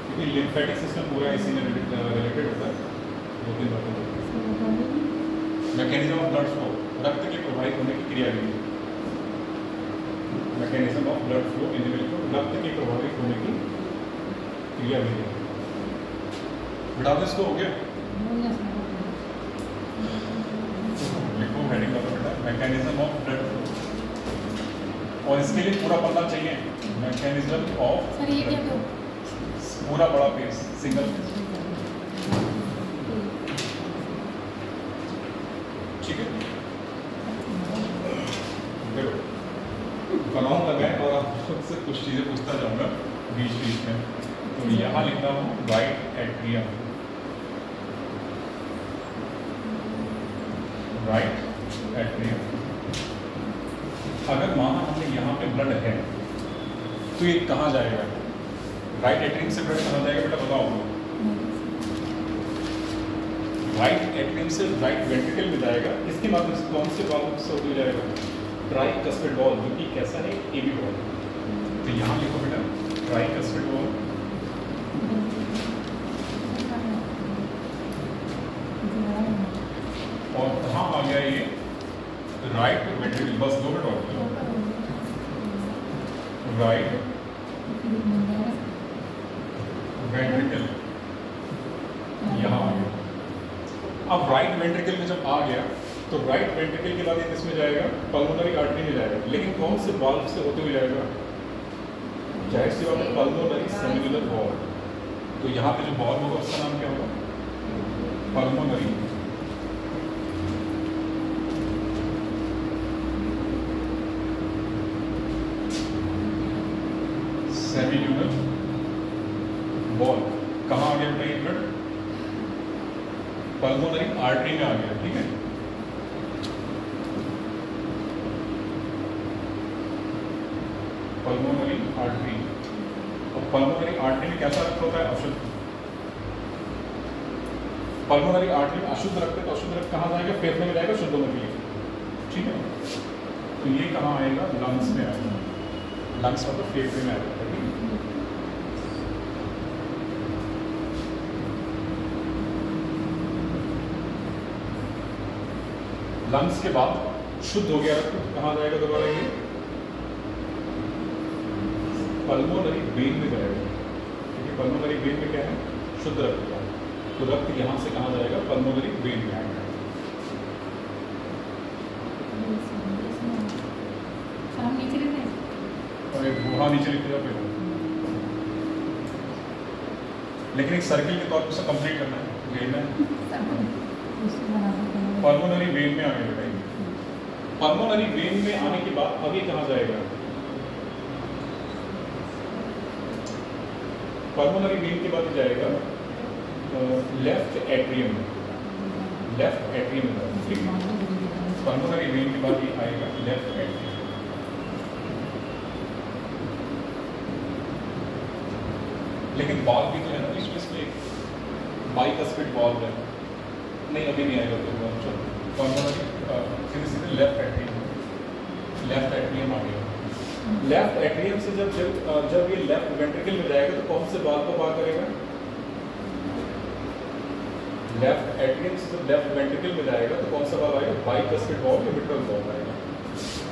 [SPEAKER 1] क्योंकि लिम्फेटिक सिस्टम पूरा इसी में रिलेटेड होता है। 2-3 बातें मैकेनिज्म ऑफ ब्लड फ्लो, रक्त के प्रवाहित होने की क्रिया विधि। Mechanism of blood flow individual को रक्त के प्रभावित होने की क्रिया विधि। बता दो इसको, हो गया? लिखो हेडिंग का बेटा, मैकेनिज्म ऑफ ब्लड फ्लो, और इसके लिए पूरा पन्ना चाहिए। मैकेनिज्म ऑफ,
[SPEAKER 2] सर ये क्या दो?
[SPEAKER 1] पूरा बड़ा पेज, सिंगल पेज, ठीक है? देखो बनाऊं लगाए और आप खुद से कुछ चीज़ें पूछता जाऊंगा बीच बीच में। तो यहाँ लिखता हूँ राइट एट्रियम, राइट एट्रियम। अगर माना हमने यहाँ पे ब्लड है तो ये कहाँ जाएगा? राइट एट्रियम से ब्लड कहाँ जाएगा बेटा, बताओ? राइट एट्रियम से राइट वेंट्रिकल में जाएगा। इसके माध्यम से कौन से वाल्व से होकर जाएगा? ट्राइकस्पिड वॉल्व, जो कि कैसा है? AB valve. तो यहाँ लिखो बेटा ट्राइकस्पिड वॉल्व, और कहाँ आ गया ये? Right ventricle. बस दो मिनट और, राइट वेंट्रिकल यहाँ आ गया। अब राइट वेंट्रिकल में जब आ गया तो राइट वेंट्रिकल के बाद ये किसमें जाएगा? पल्मोनरी आर्टरी में जाएगा। लेकिन कौन से वाल्व से होते हुए जाएगा? जाहिर सी बात है पल्मोनरी सेल्युलर वॉल्व। तो यहाँ पे जो वॉल्व होगा उसका नाम क्या होगा? Pulmonary cellular valve. कहाँ आ गया बेटा ये ब्लड? पल्मोनरी आर्टरी में आ गया, ठीक है? Pulmonary artery. और पल्मोनरी आर्टरी में कैसा रक्त होता है? अशुद्ध। पल्मोनरी आर्टरी में अशुद्ध रक्त है, तो अशुद्ध रक्त कहाँ जाएगा? फेफड़े में जाएगा शुद्ध होने के लिए, ठीक है? तो ये कहाँ आएगा? लंग्स में आएगा। लंग्स मतलब फेफड़े में आएगा, ठीक है? लंग्स के बाद शुद्ध हो गया रक्त, कहाँ जाएगा दोबारा? ये पल्मोनरी वेन में जाएगा, क्योंकि पल्मोनरी वेन में क्या है? शुद्ध रक्त का। तो रक्त यहाँ से कहाँ जाएगा? पल्मोनरी वेन में आएगा। और एक वहाँ नीचे लिख दिया फिर, लेकिन एक सर्किल के तौर पर उसे कंप्लीट करना है, वेन में। पल्मोनरी वेन में आने लगाएंगे। पल्मोनरी वेन में आने के बाद अब ये कहाँ जाएगा? पल्मोनरी वेन के बाद जाएगा लेफ्ट एट्रियम में, लेफ्ट एट्रियम में, ठीक है? पल्मोनरी वेन के बाद ये आएगा लेफ्ट एट्रियम। लेकिन वाल्व भी तो है ना बीच में, इसमें बाइकस्पिड वाल्व है। नहीं अभी नहीं आएगा, तो चलो पल्मोनरी सीधे सीधे लेफ्ट एट्रियम, लेफ्ट एट्रियम आ गया। लेफ्ट एट्रियम से जब ये लेफ्ट वेंट्रिकल में जाएगा तो कौन से वाल्व को पार करेगा? लेफ्ट एट्रियम से जब लेफ्ट वेंट्रिकल में जाएगा तो कौन सा वाल्व आएगा? बाइकस्पिड वाल्व या मिट्रल वाल्व आएगा।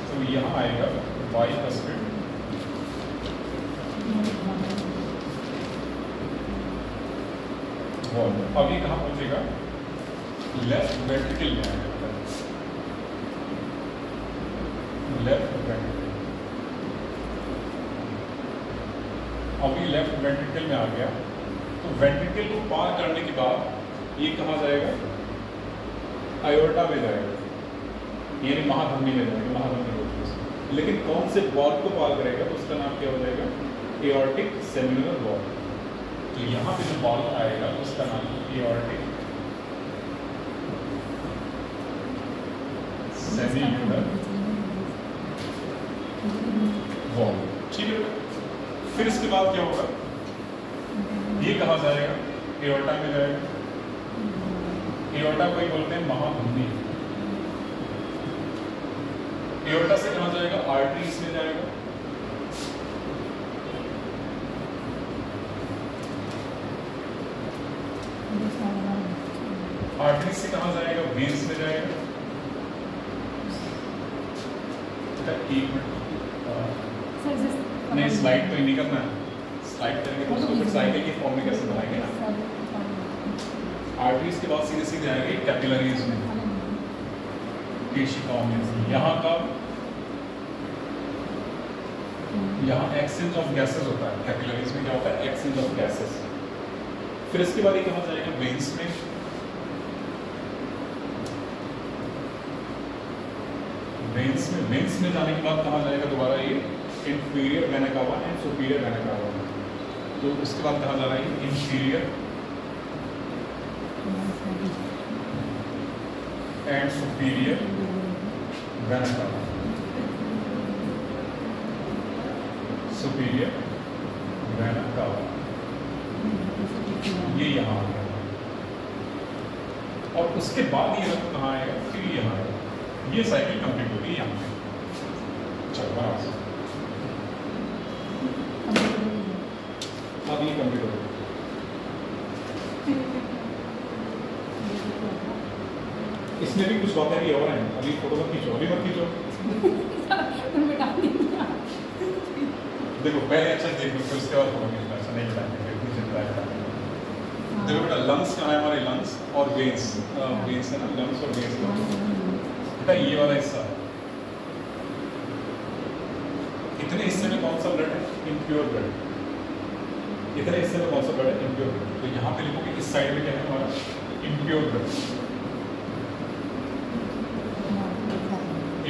[SPEAKER 1] तो यहाँ आएगा बाइकस्पिड वाल्व। अब ये कहाँ पहुँचेगा? लेफ्ट वेंट्रिकल में आएगा, लेफ्ट वेंट्रिकल। अभी लेफ्ट वेंट्रिकल में आ गया, तो वेंट्रिकल को पार करने के बाद ये कहाँ जाएगा? आयोर्टा में जाएगा, यानी महाधमनी में जाएगा, महाधमनी रोड से। लेकिन कौन से वॉल्व को पार करेगा? तो उसका नाम क्या हो जाएगा? Aortic cellular valve. तो यहाँ पे जो वॉल्व आएगा उसका नाम एओर्टिक सेल्युलर वॉल्व, ठीक है? फिर इसके बाद क्या होगा? ये कहाँ जाएगा? एओर्टा में जाएगा। एओर्टा को ही बोलते हैं महाधमनी। एओर्टा से कहाँ जाएगा? आर्टरीज में जाएगा। आर्टरीज से कहाँ जाएगा? वेन्स में जाएगा। इसका 1 मिनट नहीं, स्लाइड तो नहीं करना है, स्लाइड करेंगे तो उसको फिर साइकिल की फॉर्म में कैसे बनाएंगे ना। आर्टरीज के बाद सीधे सीधे आएंगे कैपिलरीज में, केशिकाओं में। यहाँ का यहाँ एक्सचेंज ऑफ गैसेस होता है, कैपिलरीज में क्या होता है, एक्सचेंज ऑफ गैसेस। फिर इसके बाद ये कहाँ जाएगा, वेन्स में। वेन्स में जाने के बाद कहाँ जाएगा दोबारा, ये inferior vena cava and superior vena cava. तो उसके बाद कहाँ जा रहा है, inferior and superior vena cava, superior vena cava, ये यहाँ आ गया। और उसके बाद ये रक्त कहाँ आएगा, फिर यहाँ आएगा। ये साइकिल कंप्लीट होगी यहाँ पे। चलो बराबर से अब ये कंप्लीट होगा। इसमें भी कुछ बातें भी और हैं, अभी फोटो मत खींचो, अभी मत खींचो। देखो पहले अच्छा देख लो, फिर उसके बाद फोटो खींचना। अच्छा नहीं बताएंगे, इतनी चिंता है। देखो बेटा, लंग्स कहाँ है हमारे, लंग्स और वेन्स, वेन्स है ना, लंग्स और वेन्स बेटा। ये वाला हिस्सा, इतने हिस्से में कौन सा ब्लड है, इम्प्योर ब्लड। इतने हिस्से में कौन सा ब्लड है, इम्प्योर ब्लड। तो यहाँ पे लिखोगे इस साइड में क्या है हमारा, इम्प्योर ब्लड,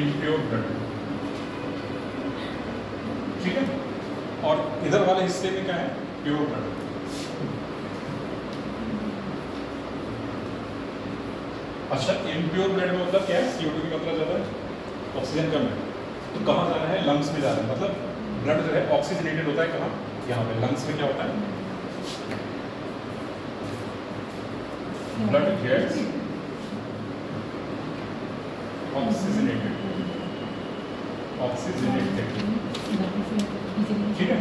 [SPEAKER 1] इम्प्योर ब्लड, ठीक है। और इधर वाले हिस्से में क्या है, प्योर ब्लड। अच्छा, इम्प्योर ब्लड में मतलब क्या है, CO2 की मात्रा ज़्यादा है, ऑक्सीजन कम है। तो कहाँ जाना है, लंग्स में जाना है। मतलब ब्लड जो है ऑक्सीजनेटेड होता है कहाँ, यहाँ पे लंग्स में क्या होता है, ब्लड गेट्स ऑक्सीजनेटेड, ऑक्सीजनेटेड, ठीक है।